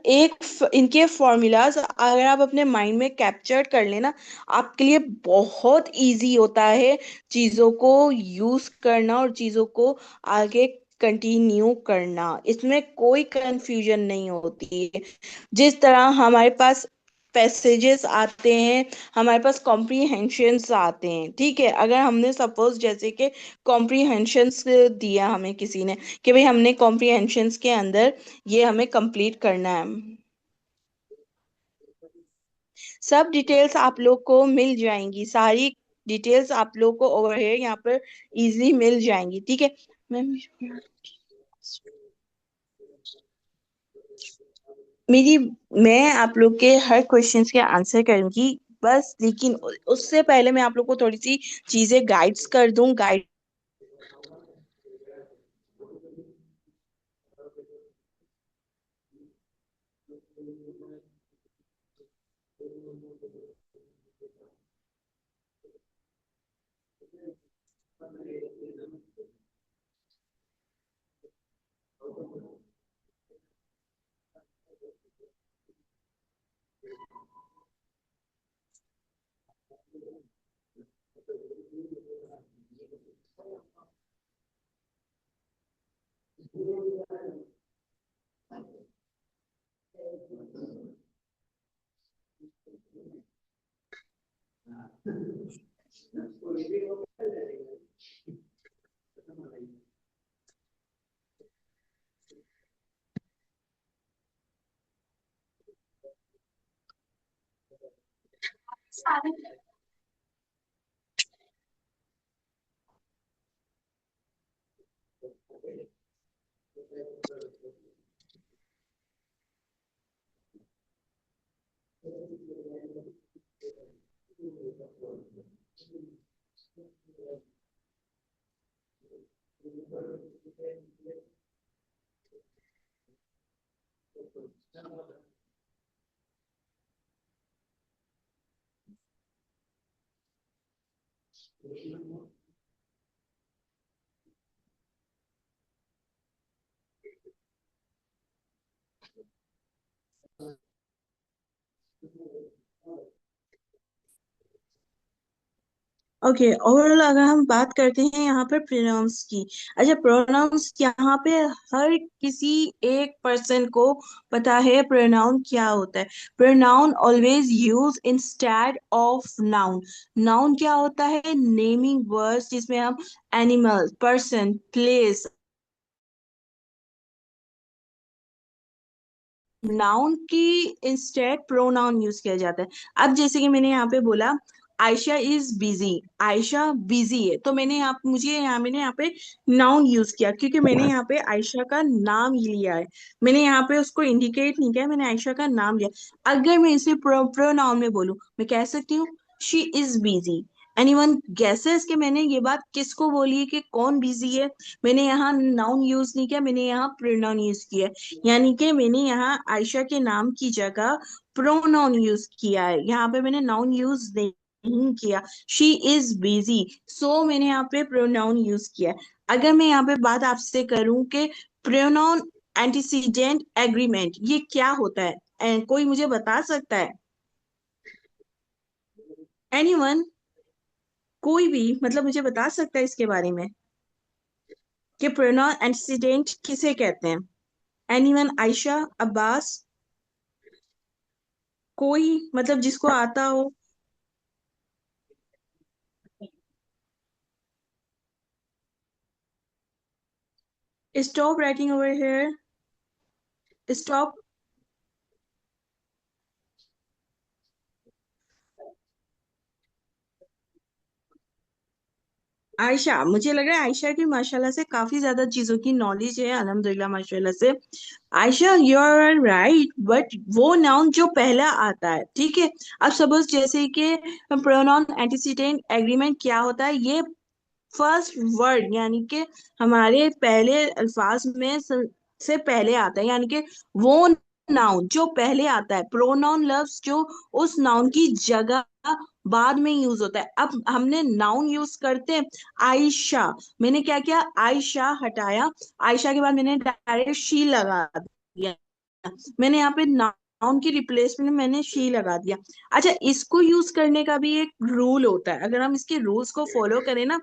इनके फॉर्मूलाज अगर आप अपने माइंड में कैप्चर कर लेना, आपके लिए बहुत इजी होता है चीजों को यूज करना और चीजों को आगे कंटिन्यू करना। इसमें कोई कंफ्यूजन नहीं होती है। जिस तरह हमारे पास पैसेजेस आते हैं, हमारे पास कॉम्प्रीहेंशंस आते हैं, ठीक है। अगर हमने सपोज जैसे कि कॉम्प्रीहेंशंस दिया हमें किसी ने कि भाई हमने कॉम्प्रीहेंशंस के अंदर ये हमें कंप्लीट करना है, सब डिटेल्स आप लोग को मिल जाएंगी, सारी डिटेल्स आप लोग को ओवर हेयर यहाँ पर इजी मिल जाएंगी, ठीक है मैम। मेरी मैं आप लोग के हर क्वेश्चंस के आंसर करूंगी, बस लेकिन उससे पहले मैं आप लोग को थोड़ी सी चीजें गाइड्स कर दूं। गाइड ओके, ओवरऑल अगर हम बात करते हैं यहाँ पर प्रोनाउंस की। अच्छा, प्रोनाउंस यहाँ पे हर किसी एक पर्सन को पता है प्रोनाउन क्या होता है। Pronoun always use instead of noun. Noun क्या होता है? नेमिंग वर्ड्स जिसमें हम एनिमल, पर्सन, प्लेस, नाउन की इंस्टेड प्रोनाउन यूज किया जाता है। अब जैसे कि मैंने यहाँ पे बोला Ayesha is busy, Ayesha busy है, तो मैंने यहाँ पे नाउन यूज किया क्योंकि मैंने यहाँ पे आयशा का नाम ही लिया है। मैंने यहाँ पे उसको इंडिकेट नहीं किया, मैंने आयशा का नाम लिया। अगर मैं इसे प्रोनाउन में बोलूं, मैं कह सकती हूँ she is busy. Anyone guesses कि मैंने ये बात किसको बोली है कि कौन बिजी है? मैंने यहाँ नाउन यूज नहीं किया, मैंने यहाँ प्रोनाउन यूज किया है। यानी कि मैंने यहाँ आयशा के नाम की जगह प्रोनाउन यूज किया है, यहाँ पे मैंने नाउन यूज नहीं किया। शी इज बिजी, सो मैंने यहाँ पे प्रोनाउन यूज किया है। अगर मैं यहाँ पे बात आपसे करूं कि प्रोनाउन एंटीसीडेंट एग्रीमेंट ये क्या होता है, कोई मुझे बता सकता है? एनीवन? कोई भी मतलब मुझे बता सकता है इसके बारे में कि प्रोनाउन एंटीसीडेंट किसे कहते हैं? एनीवन? आयशा, अब्बास, कोई मतलब जिसको आता हो। Stop writing over here, stop. Ayesha, मुझे लग रहा है आयशा की माशाल्लाह से काफी ज्यादा चीजों की नॉलेज है, अल्हम्दुलिल्लाह माशाल्लाह से। Ayesha, you are right, but वो नाउन जो पहला आता है, ठीक है। अब सपोज जैसे कि प्रोनाउन एंटीसीडेंट एग्रीमेंट क्या होता है, ये फर्स्ट वर्ड यानी कि हमारे पहले अल्फाज में से पहले आता है, यानी कि वो नाउन जो पहले आता है, प्रोनाउन लफ्ज जो उस नाउन की जगह बाद में यूज होता है। अब हमने नाउन यूज करते हैं आयशा, मैंने क्या किया, आयशा हटाया, आयशा के बाद मैंने डायरेक्ट शी लगा दिया, मैंने यहाँ पे नाउन की रिप्लेसमेंट में मैंने शी लगा दिया। अच्छा, इसको यूज करने का भी एक रूल होता है, अगर हम इसके रूल्स को फॉलो करें ना,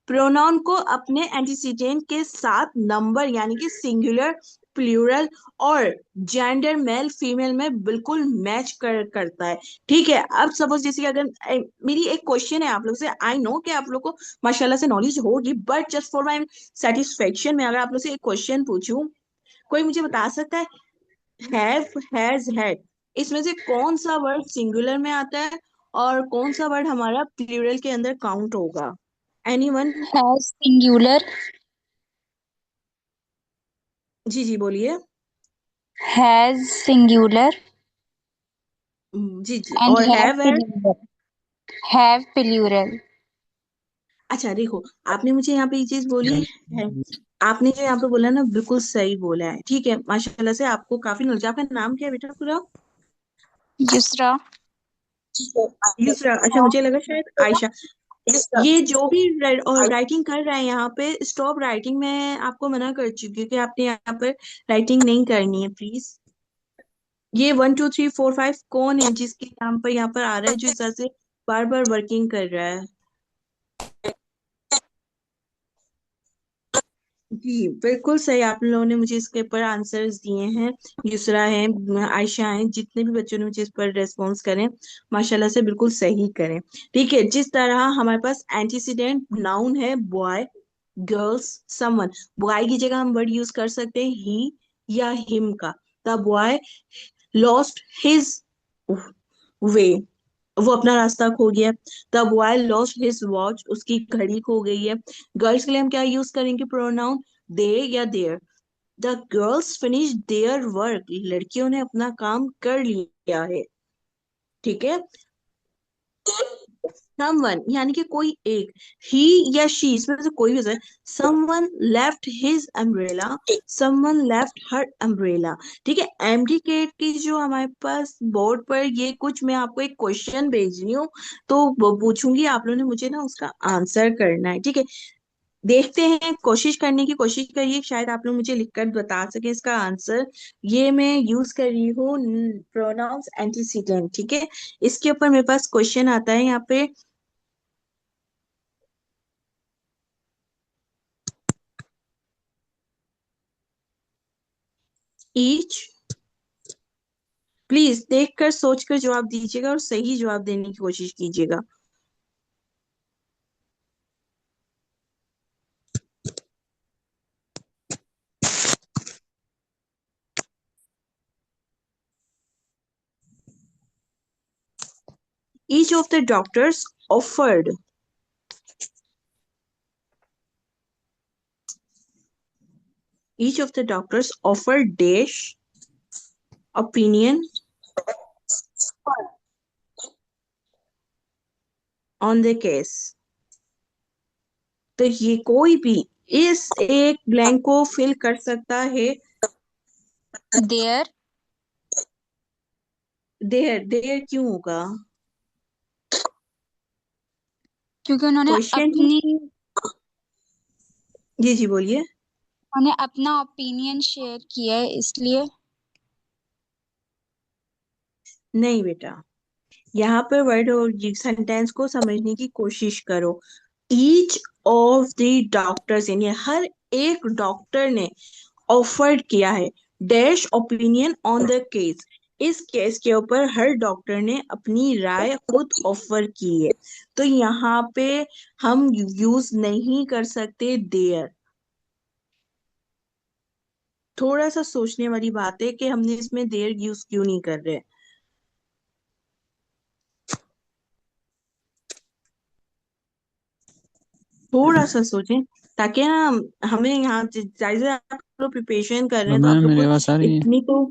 प्रोनाउन को अपने एंटीसीडेंट के साथ नंबर यानी कि सिंगुलर, प्लूरल और जेंडर मेल फीमेल में बिल्कुल मैच करता है। ठीक है, अब सपोज जैसे कि अगर मेरी एक क्वेश्चन है आप लोग से, आई नो कि आप लोग को माशाल्लाह से नॉलेज होगी, but just for my satisfaction में अगर आप लोग से एक क्वेश्चन पूछूं, कोई मुझे बता सकता है हैव, हैज, हैड, इसमें से कौन सा वर्ड सिंगुलर में आता है और कौन सा वर्ड हमारा प्लूरल के अंदर काउंट होगा? एनीवन? हैज सिंगुलर, जी जी बोलिए। हैज सिंगुलर जी जी, एंड और हैव हैव है? Plural, have plural. अच्छा देखो, आपने मुझे यहाँ पे ये चीज बोली है, आपने जो यहाँ पे बोला ना बिल्कुल सही बोला है, ठीक है, माशाल्लाह से आपको काफी नॉलेज। आपका नाम क्या है बेटा पूरा? युसरा। यूसरा? अच्छा, मुझे लगा शायद आयशा। ये जो भी राइटिंग कर रहा है यहाँ पे, स्टॉप राइटिंग, मैं आपको मना कर चुकी हूँ कि आपने यहाँ पर राइटिंग नहीं करनी है, प्लीज। ये 1 2 3 4 5 कौन है जिसके नाम पर यहाँ पर आ रहा है, जो इस तरह से बार बार वर्किंग कर रहा है? जी बिल्कुल सही, आप लोगों ने मुझे इसके ऊपर आंसर्स दिए हैं। युसरा है, आयशा है, जितने भी बच्चों ने मुझे इस पर रेस्पॉन्स करें, माशाल्लाह से बिल्कुल सही करें। ठीक है, जिस तरह हमारे पास एंटीसीडेंट नाउन है बॉय, गर्ल्स, समवन, बॉय की जगह हम वर्ड यूज कर सकते हैं ही या हिम का। The boy lost his way, वो अपना रास्ता खो गया। The boy lost his watch, उसकी घड़ी खो गई है। गर्ल्स के लिए हम क्या यूज करेंगे प्रोनाउन, दे या their. The girls finish their work, लड़कियों ने अपना काम कर लिया है। ठीक है, समवन यानी कि कोई एक, ही या शी, इसमें से कोई भी हो सकता है। Someone left his umbrella, someone left her umbrella. ठीक है, एम्प्टी केट की जो हमारे पास बोर्ड पर ये कुछ, मैं आपको एक क्वेश्चन भेज रही हूँ, तो वो पूछूंगी, आप लोगों ने मुझे ना उसका आंसर करना है, ठीक है। देखते हैं, कोशिश करने की कोशिश करिए, शायद आप लोग मुझे लिखकर बता सके इसका आंसर। ये मैं यूज कर रही हूँ प्रोनाउंस एंटीसीडेंट, ठीक है। इसके ऊपर मेरे पास क्वेश्चन आता है यहाँ पे, ईच, प्लीज देखकर सोचकर जवाब दीजिएगा और सही जवाब देने की कोशिश कीजिएगा। Each of the doctors offered, each of the doctors offered dash opinion on the case। तो ये कोई भी इस एक ब्लैंक को फिल कर सकता है। देयर, देयर, देयर क्यों होगा? क्योंकि उन्होंने क्वेश्चन ही, अपनी जी जी बोलिए। उन्होंने अपना ओपिनियन शेयर किया है इसलिए। नहीं बेटा, यहाँ पर वर्ड और सेंटेंस को समझने की कोशिश करो। ईच ऑफ द डॉक्टर्स यानी हर एक डॉक्टर ने ऑफर्ड किया है dash opinion on the case, इस केस के ऊपर हर डॉक्टर ने अपनी राय खुद ऑफर की है। तो यहाँ पे हम यूज नहीं कर सकते देयर। थोड़ा सा सोचने वाली बात है कि हमने इसमें देयर यूज क्यों नहीं कर रहे। थोड़ा सा सोचें, ताकि ना हमें यहाँ जैसे आप लोग प्रिपरेशन कर रहे तो हैं तो मैम आप लोग मेरी को आवाज़ आ रही है? इतनी तो।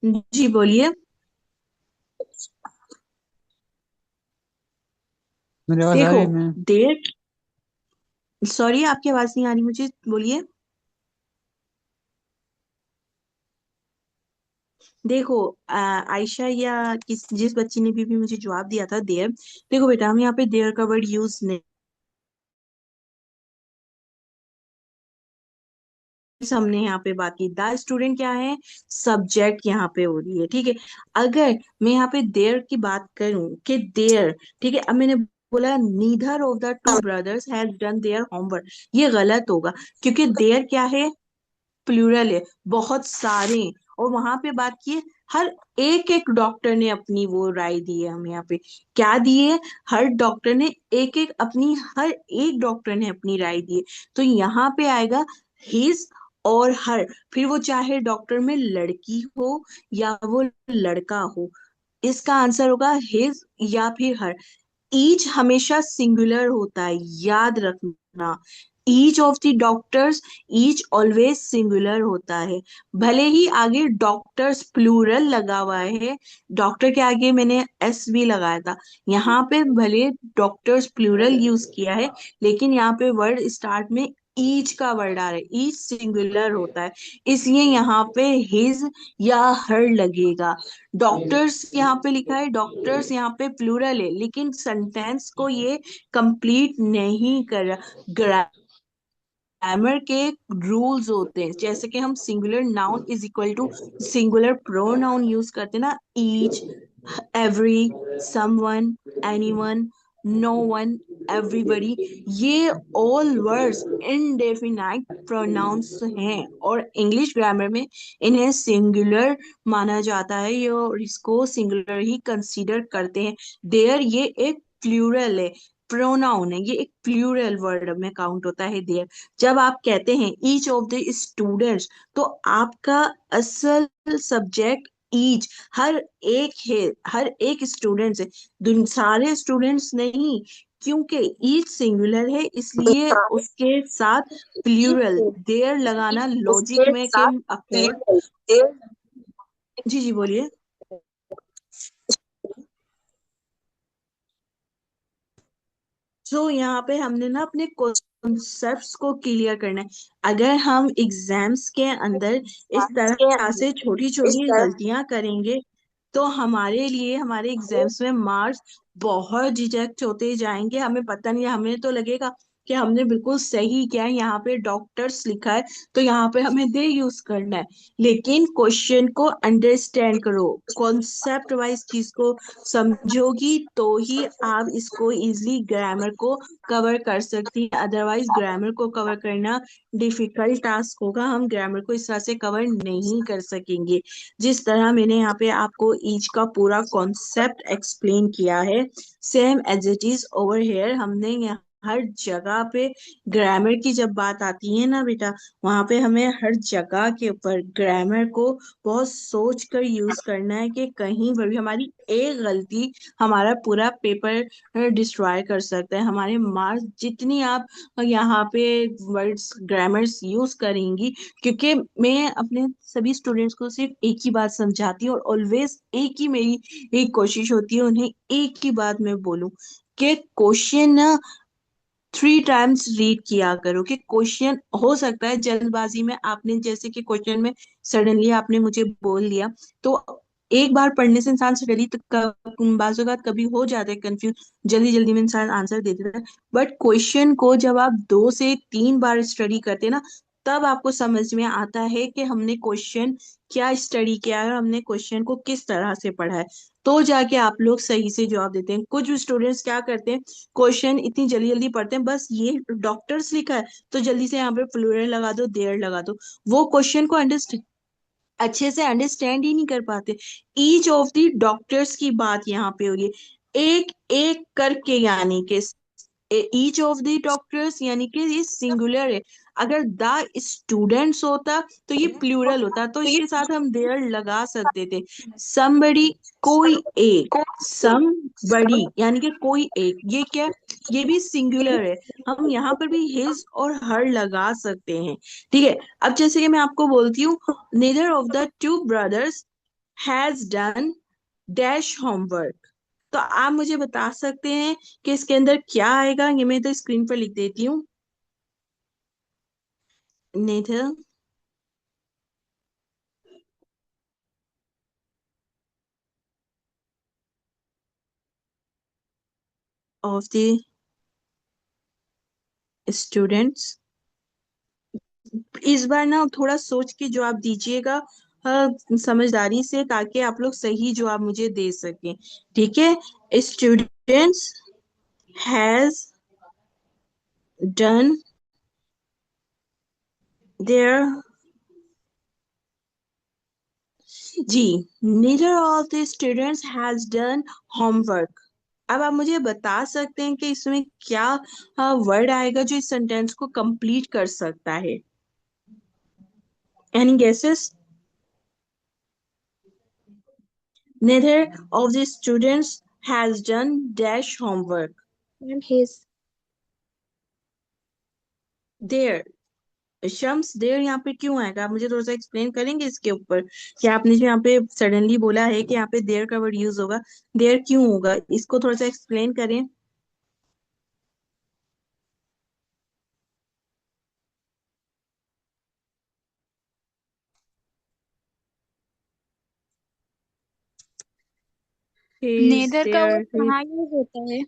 जी बोलिए। मेरी आवाज़ आ रही देखो है मैम? देर, सॉरी आपकी आवाज नहीं आ रही मुझे, बोलिए। देखो आयशा या जिस बच्ची ने भी मुझे जवाब दिया था देर, देखो बेटा हम यहाँ पे देर का वर्ड यूज नहीं, हमने यहाँ पे बात की। द स्टूडेंट क्या है, सब्जेक्ट यहाँ पे हो रही है, ठीक है। अगर मैं यहाँ पे देयर की बात करूं कि देयर, ठीक है, अब मैंने बोला neither of the two brothers has done their homework, ये गलत होगा, क्योंकि देयर क्या है, प्लूरल है, बहुत सारे। और वहां पे बात की है, हर एक एक डॉक्टर ने अपनी वो राय दी है, हमें यहाँ पे क्या दी है, हर डॉक्टर ने एक एक अपनी, हर एक डॉक्टर ने अपनी राय दी है। तो यहाँ पे आएगा हिज और हर, फिर वो चाहे डॉक्टर में लड़की हो या वो लड़का हो, इसका आंसर होगा हिज या फिर हर। ईच हमेशा सिंगुलर होता है, याद रखना। Each of the doctors, each always singular होता है। भले ही आगे डॉक्टर्स प्लूरल लगा हुआ है, डॉक्टर के आगे मैंने एस भी लगाया था, यहाँ पे भले डॉक्टर्स प्लूरल यूज किया है, लेकिन यहाँ पे वर्ड स्टार्ट में ईच का वर्ड आ रहा है, ईच सिंगुलर होता है, इसलिए यहाँ पे हिज या हर लगेगा। डॉक्टर्स यहाँ पे लिखा है, डॉक्टर्स यहाँ पे प्लूरल है, लेकिन सेंटेंस को ये कंप्लीट नहीं कर रहा। ग्रामर के रूल्स होते हैं, जैसे कि हम singular noun is equal to singular pronoun use करते हैं ना, each, every, someone, anyone, no one, everybody, ये ऑल वर्ड्स इनडेफिनाइट प्रोनाउंस हैं, और इंग्लिश ग्रामर में इन्हें सिंगुलर माना जाता है, ये और इसको सिंगुलर ही कंसीडर करते हैं। देयर ये एक प्लूरल है, प्रोनाउन है, ये एक प्लूरल वर्ड में काउंट होता है देयर। जब आप कहते हैं ईच ऑफ द स्टूडेंट्स, तो आपका असल सब्जेक्ट ईच, हर एक है, हर एक स्टूडेंट्स है, सारे स्टूडेंट्स नहीं, क्योंकि ईच सिंगुलर है, इसलिए उसके साथ प्लूरल देयर लगाना लॉजिक में के अकॉर्ड। जी जी बोलिए। यहाँ पे हमने ना अपने कॉन्सेप्ट्स को क्लियर करना है। अगर हम एग्जाम्स के अंदर इस तरह से छोटी छोटी गलतियां करेंगे, तो हमारे लिए हमारे एग्जाम्स में मार्क्स बहुत डिडक्ट होते जाएंगे, हमें पता नहीं, हमें तो लगेगा कि हमने बिल्कुल सही किया है, यहाँ पे डॉक्टर्स लिखा है तो यहाँ पे हमें दे यूज करना है। लेकिन क्वेश्चन को अंडरस्टैंड करो, कॉन्सेप्ट वाइज चीज को समझोगी तो ही आप इसको इजिली ग्रामर को कवर कर सकती हैं, अदरवाइज ग्रामर को कवर करना डिफिकल्ट टास्क होगा, हम ग्रामर को इस तरह से कवर नहीं कर सकेंगे। जिस तरह मैंने यहाँ पे आपको ईच का पूरा कॉन्सेप्ट एक्सप्लेन किया है, same as it is over here, हमने यहाँ हर जगह पे ग्रामर की जब बात आती है ना बेटा, वहां पे हमें हर जगह के ऊपर ग्रामर को बहुत सोच कर यूज करना है, कि कहीं पर भी हमारी एक गलती हमारा पूरा पेपर डिस्ट्रॉय कर सकता है, हमारे मार्क्स जितनी आप यहाँ पे वर्ड्स ग्रामर्स यूज करेंगी। क्योंकि मैं अपने सभी स्टूडेंट्स को सिर्फ एक ही बात समझाती हूँ, और ऑलवेज एक ही मेरी एक कोशिश होती है उन्हें एक ही बात मैं बोलूं, कि क्वेश्चन ना 3 टाइम्स रीड किया करो, कि क्वेश्चन हो सकता है जल्दबाजी में आपने, जैसे कि क्वेश्चन में सडनली आपने मुझे बोल दिया, तो एक बार पढ़ने से इंसान सडनली बाजू बात कभी हो जाता है कंफ्यूज, जल्दी जल्दी में इंसान आंसर दे देता है। बट क्वेश्चन को जब आप 2 से 3 बार स्टडी करते हैं ना, तब आपको समझ में आता है कि हमने क्वेश्चन क्या स्टडी किया है और हमने क्वेश्चन को किस तरह से पढ़ा है, तो जाके आप लोग सही से जवाब देते हैं। कुछ स्टूडेंट्स क्या करते हैं, क्वेश्चन इतनी जल्दी जल्दी पढ़ते हैं, बस ये डॉक्टर्स लिखा है तो जल्दी से यहाँ पे प्लूरल लगा दो, देयर लगा दो, वो क्वेश्चन को अंडरस्टैंड अच्छे से अंडरस्टैंड ही नहीं कर पाते। ईच ऑफ द डॉक्टर्स की बात यहाँ पे हो रही है, एक एक करके, यानी कि ईच ऑफ द डॉक्टर्स यानी कि ये सिंगुलर है। अगर द स्टूडेंट्स होता तो ये प्लूरल होता, तो इसके साथ हम देयर लगा सकते थे। समबडी, कोई एक, सम बड़ी यानी कि कोई एक, ये क्या, ये भी सिंगुलर है। हम यहाँ पर भी हिज और हर लगा सकते हैं। ठीक है, अब जैसे कि मैं आपको बोलती हूँ, neither of the two brothers has done dash homework. तो आप मुझे बता सकते हैं कि इसके अंदर क्या आएगा? ये मैं तो स्क्रीन पर लिख देती हूँ। नेदर ऑफ द स्टूडेंट्स, इस बार ना थोड़ा सोच के जवाब दीजिएगा, समझदारी से, ताकि आप लोग सही जवाब मुझे दे सकें। ठीक है, स्टूडेंट्स हैज डन देयर, जी, neither of the students has done homework। अब आप मुझे बता सकते हैं कि इसमें क्या वर्ड आएगा जो इस सेंटेंस को कंप्लीट कर सकता है? Any guesses? Neither of the students has done dash homework। And his their, Shams their यहाँ पे क्यों आएगा? आप मुझे थोड़ा सा एक्सप्लेन करेंगे इसके ऊपर, कि आपने जो यहाँ पे सडनली बोला है कि यहाँ पे देयर का वर्ड यूज होगा, देयर क्यों होगा, इसको थोड़ा सा एक्सप्लेन करें। Is नेदर का वर्ड there his? कहाँ यूज होता है?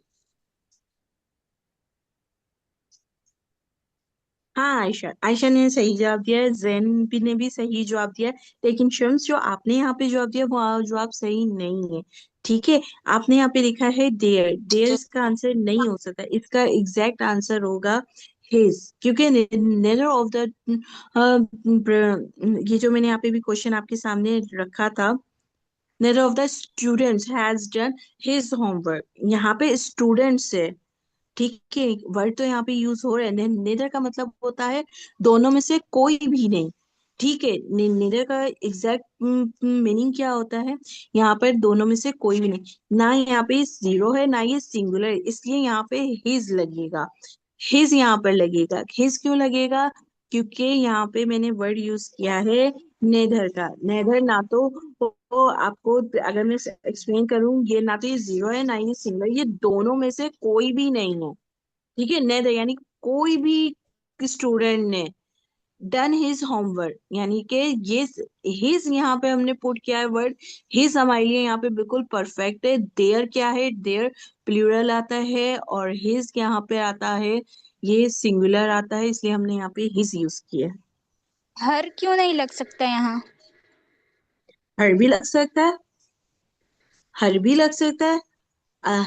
हाँ, आयशा आयशा ने सही जवाब दिया है, जैन भी ने भी सही जवाब दिया है, लेकिन शम्स जो आपने यहाँ पे जवाब दिया वो जवाब सही नहीं है। ठीक है, आपने यहाँ पे लिखा है देयर, देयर इसका आंसर नहीं हो सकता, इसका एग्जैक्ट आंसर होगा हिज, क्योंकि नेदर ऑफ द, ये जो मैंने यहाँ पे भी क्वेश्चन आपके सामने रखा था, neither of the students has done his homework, यहाँ पे स्टूडेंट्स है। ठीक है, वर्ड तो यहाँ पे यूज हो रहा है, नेदर का मतलब होता है दोनों में से कोई भी नहीं। ठीक है, नेदर का एग्जैक्ट मीनिंग क्या होता है? यहाँ पर दोनों में से कोई भी नहीं, ना यहाँ पे जीरो है ना ये सिंगुलर है, इसलिए यहाँ पे हिज लगेगा। हिज यहाँ पर लगेगा। हिज क्यों लगेगा? क्योंकि यहाँ पे मैंने वर्ड यूज किया है नेदर का। नेदर ना तो आपको, अगर मैं एक्सप्लेन करूं, ये ना तो ये जीरो है ना ये सिंगल, ये दोनों में से कोई भी नहीं है। ठीक है, नेदर यानी कोई भी स्टूडेंट ने डन हिज होमवर्क, यानी कि ये हिज यहाँ पे हमने पुट किया है वर्ड, हिज हमारे लिए यहाँ पे बिल्कुल परफेक्ट है। देयर क्या है? देयर प्लूरल आता है, और हिज यहाँ पे आता है, ये सिंगुलर आता है, इसलिए हमने यहाँ पे हिज यूज किया है। हर क्यों नहीं लग सकता यहाँ? हर भी लग सकता है, हर भी लग सकता है,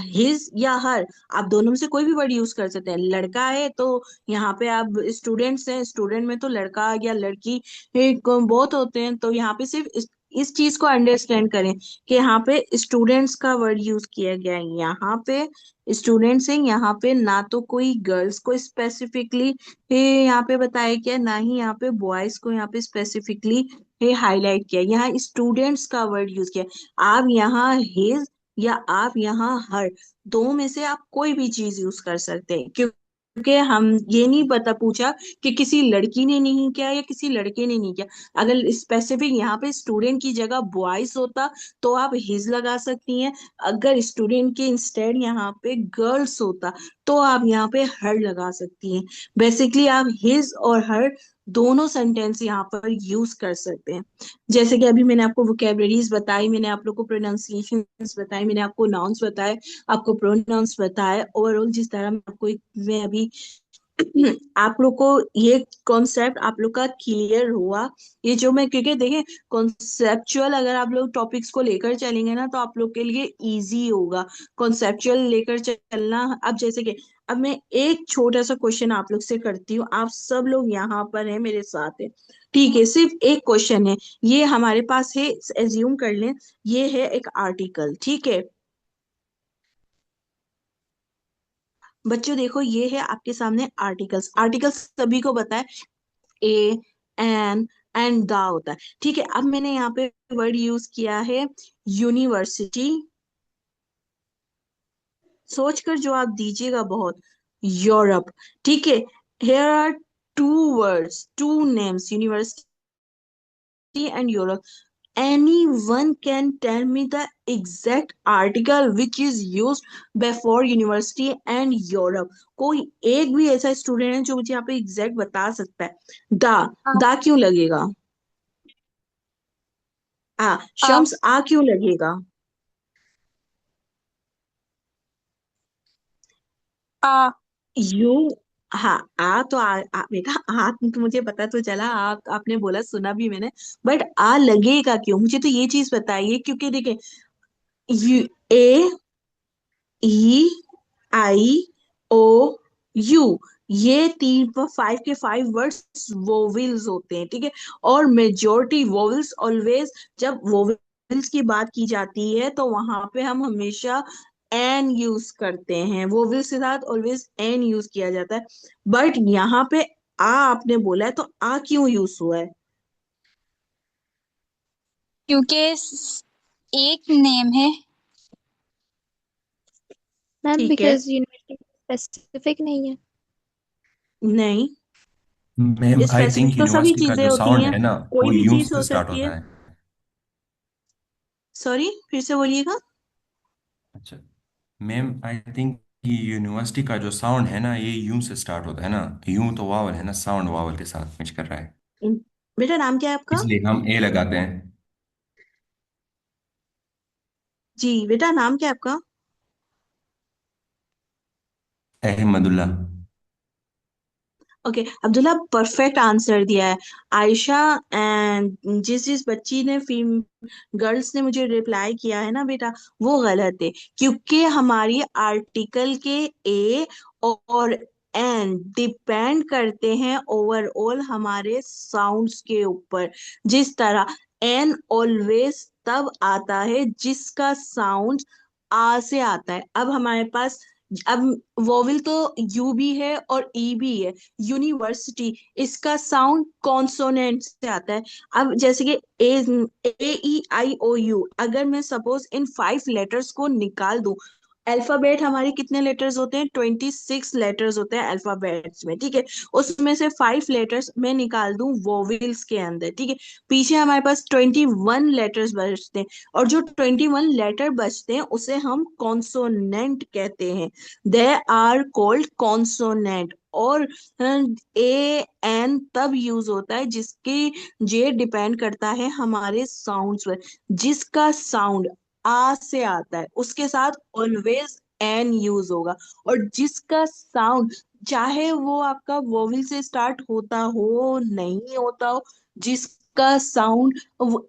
हिज या हर, आप दोनों में से कोई भी वर्ड यूज कर सकते हैं। लड़का है तो यहाँ पे आप, स्टूडेंट्स हैं, स्टूडेंट में तो लड़का या लड़की बहुत होते हैं, तो यहाँ पे सिर्फ इस चीज को अंडरस्टैंड करें कि यहाँ पे स्टूडेंट्स का वर्ड यूज किया गया है। यहाँ पे स्टूडेंट्स हैं, यहाँ पे ना तो कोई गर्ल्स को स्पेसिफिकली यहाँ पे बताया गया, ना ही यहाँ पे बॉयज को यहाँ पे स्पेसिफिकली हाईलाइट किया, यहाँ स्टूडेंट्स का वर्ड यूज किया। आप यहाँ हिज या आप यहाँ हर, दो में से आप कोई भी चीज यूज कर सकते हैं, क्योंकि हम ये नहीं बता पूछा कि किसी लड़की ने नहीं किया या किसी लड़के ने नहीं किया। अगर स्पेसिफिक यहाँ पे स्टूडेंट की जगह बॉयज होता तो आप हिज लगा सकती हैं, अगर स्टूडेंट के इंस्टेड यहाँ पे गर्ल्स होता तो आप यहाँ पे हर लगा सकती हैं। बेसिकली आप हिज और हर दोनों सेंटेंस यहाँ पर यूज कर सकते हैं। जैसे कि अभी मैंने आपको वोकेबलरीज बताई, मैंने आप लोग को प्रोनाउंसिएशन बताई, मैंने आपको नाउन्स बताए, आपको प्रोनाउंस बताए, ओवरऑल जिस तरह मैं अभी आप लोग को ये कॉन्सेप्ट आप लोग का क्लियर हुआ। ये जो मैं, क्योंकि देखें, कॉन्सेप्चुअल अगर आप लोग टॉपिक्स को लेकर चलेंगे ना तो आप लोग के लिए इजी होगा कॉन्सेप्चुअल लेकर चलना। अब जैसे कि अब मैं एक छोटा सा क्वेश्चन आप लोग से करती हूँ, आप सब लोग यहाँ पर हैं मेरे साथ है। ठीक है, सिर्फ एक क्वेश्चन है, ये हमारे पास है, एज्यूम कर लें ये है एक आर्टिकल। ठीक है, बच्चों देखो, ये है आपके सामने आर्टिकल्स। आर्टिकल्स सभी को पता है, ए, एन एंड द होता है। ठीक है, अब मैंने यहाँ पे वर्ड यूज किया है यूनिवर्सिटी। सोच कर जवाब दीजिएगा बहुत। यूरोप। ठीक है, here are two words, two names, university and Europe. Anyone can tell me the exact article which is used before university and Europe? कोई एक भी ऐसा स्टूडेंट है जो मुझे यहाँ पे एग्जैक्ट बता सकता है? दा। आ, दा क्यों लगेगा? आ। आ, शम्स, आ क्यों लगेगा? आ, यू। हाँ, तो बेटा, तो मुझे पता तो चला, आपने बोला, सुना भी मैंने। बट आ लगेगा क्यों, मुझे तो ये चीज बताइए, क्योंकि देखिए, you, A, E, I, O, you, ये तीन, फाइव के फाइव वर्ड्स वोवेल्स होते हैं। ठीक है, और मेजोरिटी वोवेल्स ऑलवेज, जब वोवेल्स की बात की जाती है तो वहां पे हम हमेशा एन यूज करते हैं। वोवेल्स के साथ ऑलवेज एन यूज किया जाता है। बट यहाँ पे आ आपने बोला है, तो आ क्यों यूज हुआ है? क्योंकि एक नेम है। मैम ठीक है। बिकॉज यूनिवर्सिटी स्पेसिफिक नहीं है। नहीं, मैम आई स्पेसिफिक थिंक तो सभी यूनिवर्सिटी का चीजें जो होती साउंड हैं, है ना, कोई वो भी यूं चीज से हो स्टार्ट सकती होता है। है। सॉरी, फिर से बोलिएगा। अच्छा, मैम आई थिंक यूनिवर्सिटी का जो साउंड है ना, ये यूं से स्टार्ट होता है ना। यूं तो वावल है ना, साउंड वावल के साथ मैच कर रहा है, बेटा, नाम क्या है आपका? इसलिए हम ए लगाते हैं। जी बेटा, नाम क्या है आपका? Ahmadullah. Okay, Abdullah, perfect answer दिया है। आयशा एंड जिस जिस बच्ची ने गर्ल्स ने मुझे रिप्लाई किया है ना बेटा, वो गलत है। क्योंकि हमारी आर्टिकल के ए और एन डिपेंड करते हैं ओवरऑल हमारे साउंड्स के ऊपर। जिस तरह एन ऑलवेज तब आता है जिसका साउंड आ से आता है। अब हमारे पास, अब वोविल तो यू भी है और ई भी है। यूनिवर्सिटी, इसका साउंड कॉन्सोनेंट से आता है। अब जैसे कि A, E, I, O, U, अगर मैं सपोज इन 5 लेटर्स को निकाल दूं, अल्फाबेट हमारे कितने लेटर्स होते हैं? 26 लेटर्स होते हैं अल्फाबेट्स में। ठीक है, उसमें से 5 लेटर्स मैं निकाल दूं वोविल्स के अंदर। ठीक है, पीछे हमारे पास 21 लेटर्स बचते हैं, और जो 21 लेटर बचते हैं उसे हम कॉन्सोनेंट कहते हैं। They are called consonant. और ए एन तब यूज होता है जिसकी, जे डिपेंड करता है हमारे साउंड्स पर। जिसका साउंड आ से आता है उसके साथ ऑलवेज एन यूज होगा। और जिसका साउंड, चाहे वो आपका वोविल से स्टार्ट होता हो नहीं होता हो, जिसका साउंड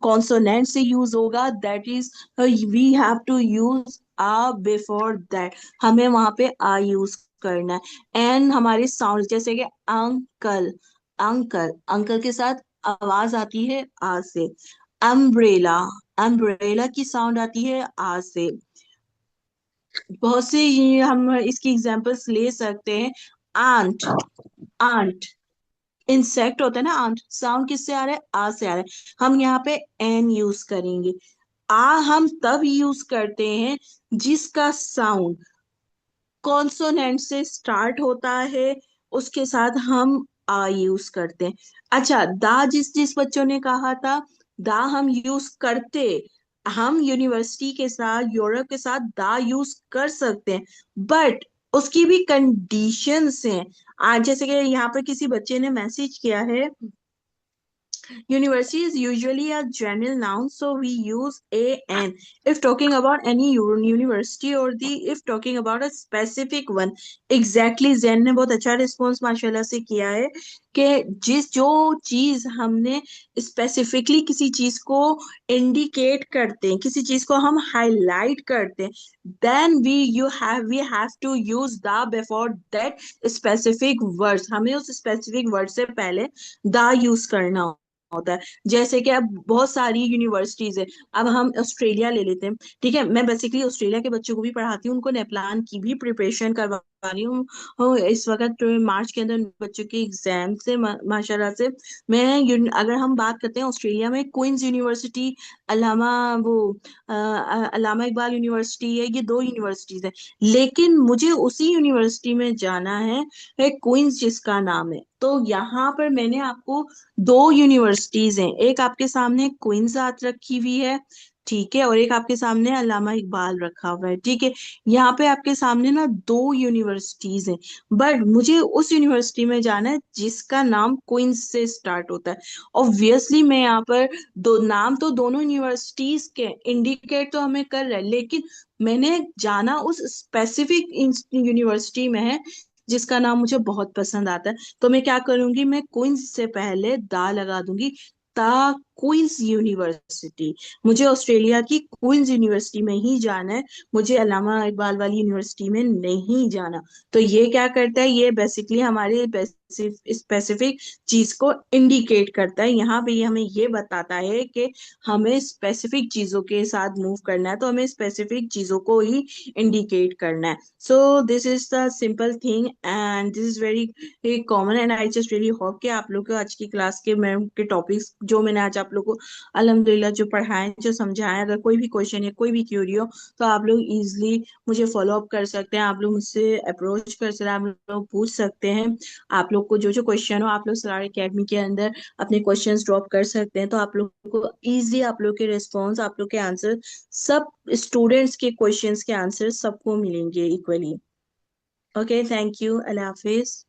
कॉन्सोनेंट से यूज होगा, that is we have to use a before that. हमें वहां पे आ यूज करना है। एन हमारे साउंड, जैसे कि अंकल, अंकल, अंकल के साथ आवाज आती है आ से। अम्ब्रेला, अम्ब्रेला की साउंड आती है आ से। बहुत से ये हम इसकी एग्जांपल्स ले सकते हैं। आंट, आंट, इंसेक्ट होता है ना आंट, साउंड किससे आ रहा है? आ से आ रहा है। हम यहाँ पे एन यूज करेंगे। आ हम तब यूज करते हैं जिसका साउंड कॉन्सोनेंट से स्टार्ट होता है, उसके साथ हम आ यूज करते हैं। अच्छा, दा, जिस जिस बच्चों ने कहा था, दा हम यूज करते, हम यूनिवर्सिटी के साथ, यूरोप के साथ दा यूज कर सकते हैं। बट उसकी भी कंडीशंस हैं। आज जैसे कि यहाँ पे किसी बच्चे ने मैसेज किया है, university is usually a general noun, so we use a n if talking about any university, or the if talking about a specific one. Exactly, Jain ने बहुत अच्छा रिस्पॉन्स माशाल्लाह से किया है कि जो चीज हमने स्पेसिफिकली किसी चीज को इंडिकेट करते हैं, किसी चीज को हम हाईलाइट करते हैं, then we have to use the before that specific words. हमें उस स्पेसिफिक वर्ड से पहले द यूज करना होता है। जैसे कि अब बहुत सारी यूनिवर्सिटीज है। अब हम ऑस्ट्रेलिया ले लेते हैं। ठीक है, मैं बेसिकली ऑस्ट्रेलिया के बच्चों को भी पढ़ाती हूँ, उनको नेपलान की भी प्रिपरेशन करवा रही हूँ। इस वक्त मार्च के अंदर बच्चों के एग्जाम से माशाल्लाह से अगर हम बात करते हैं ऑस्ट्रेलिया में क्वींस यूनिवर्सिटी, अलामा वो अलामा इकबाल यूनिवर्सिटी है, ये दो यूनिवर्सिटीज है। लेकिन मुझे उसी यूनिवर्सिटी में जाना है क्वींस जिसका नाम है। तो यहाँ पर मैंने आपको दो यूनिवर्सिटीज हैं, एक आपके सामने क्वींस हाथ रखी हुई है, ठीक है, और एक आपके सामने अल्लामा इकबाल रखा हुआ है, ठीक है। यहाँ पे आपके सामने ना दो यूनिवर्सिटीज हैं, बट मुझे उस यूनिवर्सिटी में जाना है जिसका नाम क्वींस से स्टार्ट होता है। ऑब्वियसली मैं यहाँ पर दो नाम तो दोनों यूनिवर्सिटीज के इंडिकेट तो हमें कर रहा है, लेकिन मैंने जाना उस स्पेसिफिक यूनिवर्सिटी में है जिसका नाम मुझे बहुत पसंद आता है। तो मैं क्या करूंगी, मैं क्वींस से पहले दा लगा दूंगी, ता क्वींस यूनिवर्सिटी। मुझे ऑस्ट्रेलिया की क्वींस यूनिवर्सिटी में ही जाना है, मुझे अल्लामा इकबाल वाली यूनिवर्सिटी में नहीं जाना। तो ये क्या करता है, ये बेसिकली हमारे स्पेसिफिक चीज को इंडिकेट करता है। यहाँ पे ये हमें ये बताता है कि हमें स्पेसिफिक चीजों के साथ मूव करना है, तो हमें स्पेसिफिक चीजों को ही इंडिकेट करना है। So this is the simple thing and this is very common and I just really hope कि आप लोग को आज की क्लास के मैम के टॉपिक्स जो मैंने आज आप लोग को अल्हम्दुलिल्लाह जो पढ़ाए, जो समझाए, अगर कोई भी क्वेश्चन है, कोई भी क्यूरी हो, तो आप लोग इजिली मुझे फॉलो अप कर सकते हैं, आप लोग मुझसे अप्रोच कर सकते हैं, आप लोग पूछ सकते हैं। आप लोग को जो जो क्वेश्चन हो आप लोग सरार एकेडमी के अंदर अपने क्वेश्चंस ड्रॉप कर सकते हैं, तो आप लोग को इजी आप लोग के रिस्पॉन्स, आप लोग के आंसर, सब स्टूडेंट्स के क्वेश्चंस के आंसर सबको मिलेंगे equally. Okay, thank you, Allah Hafiz.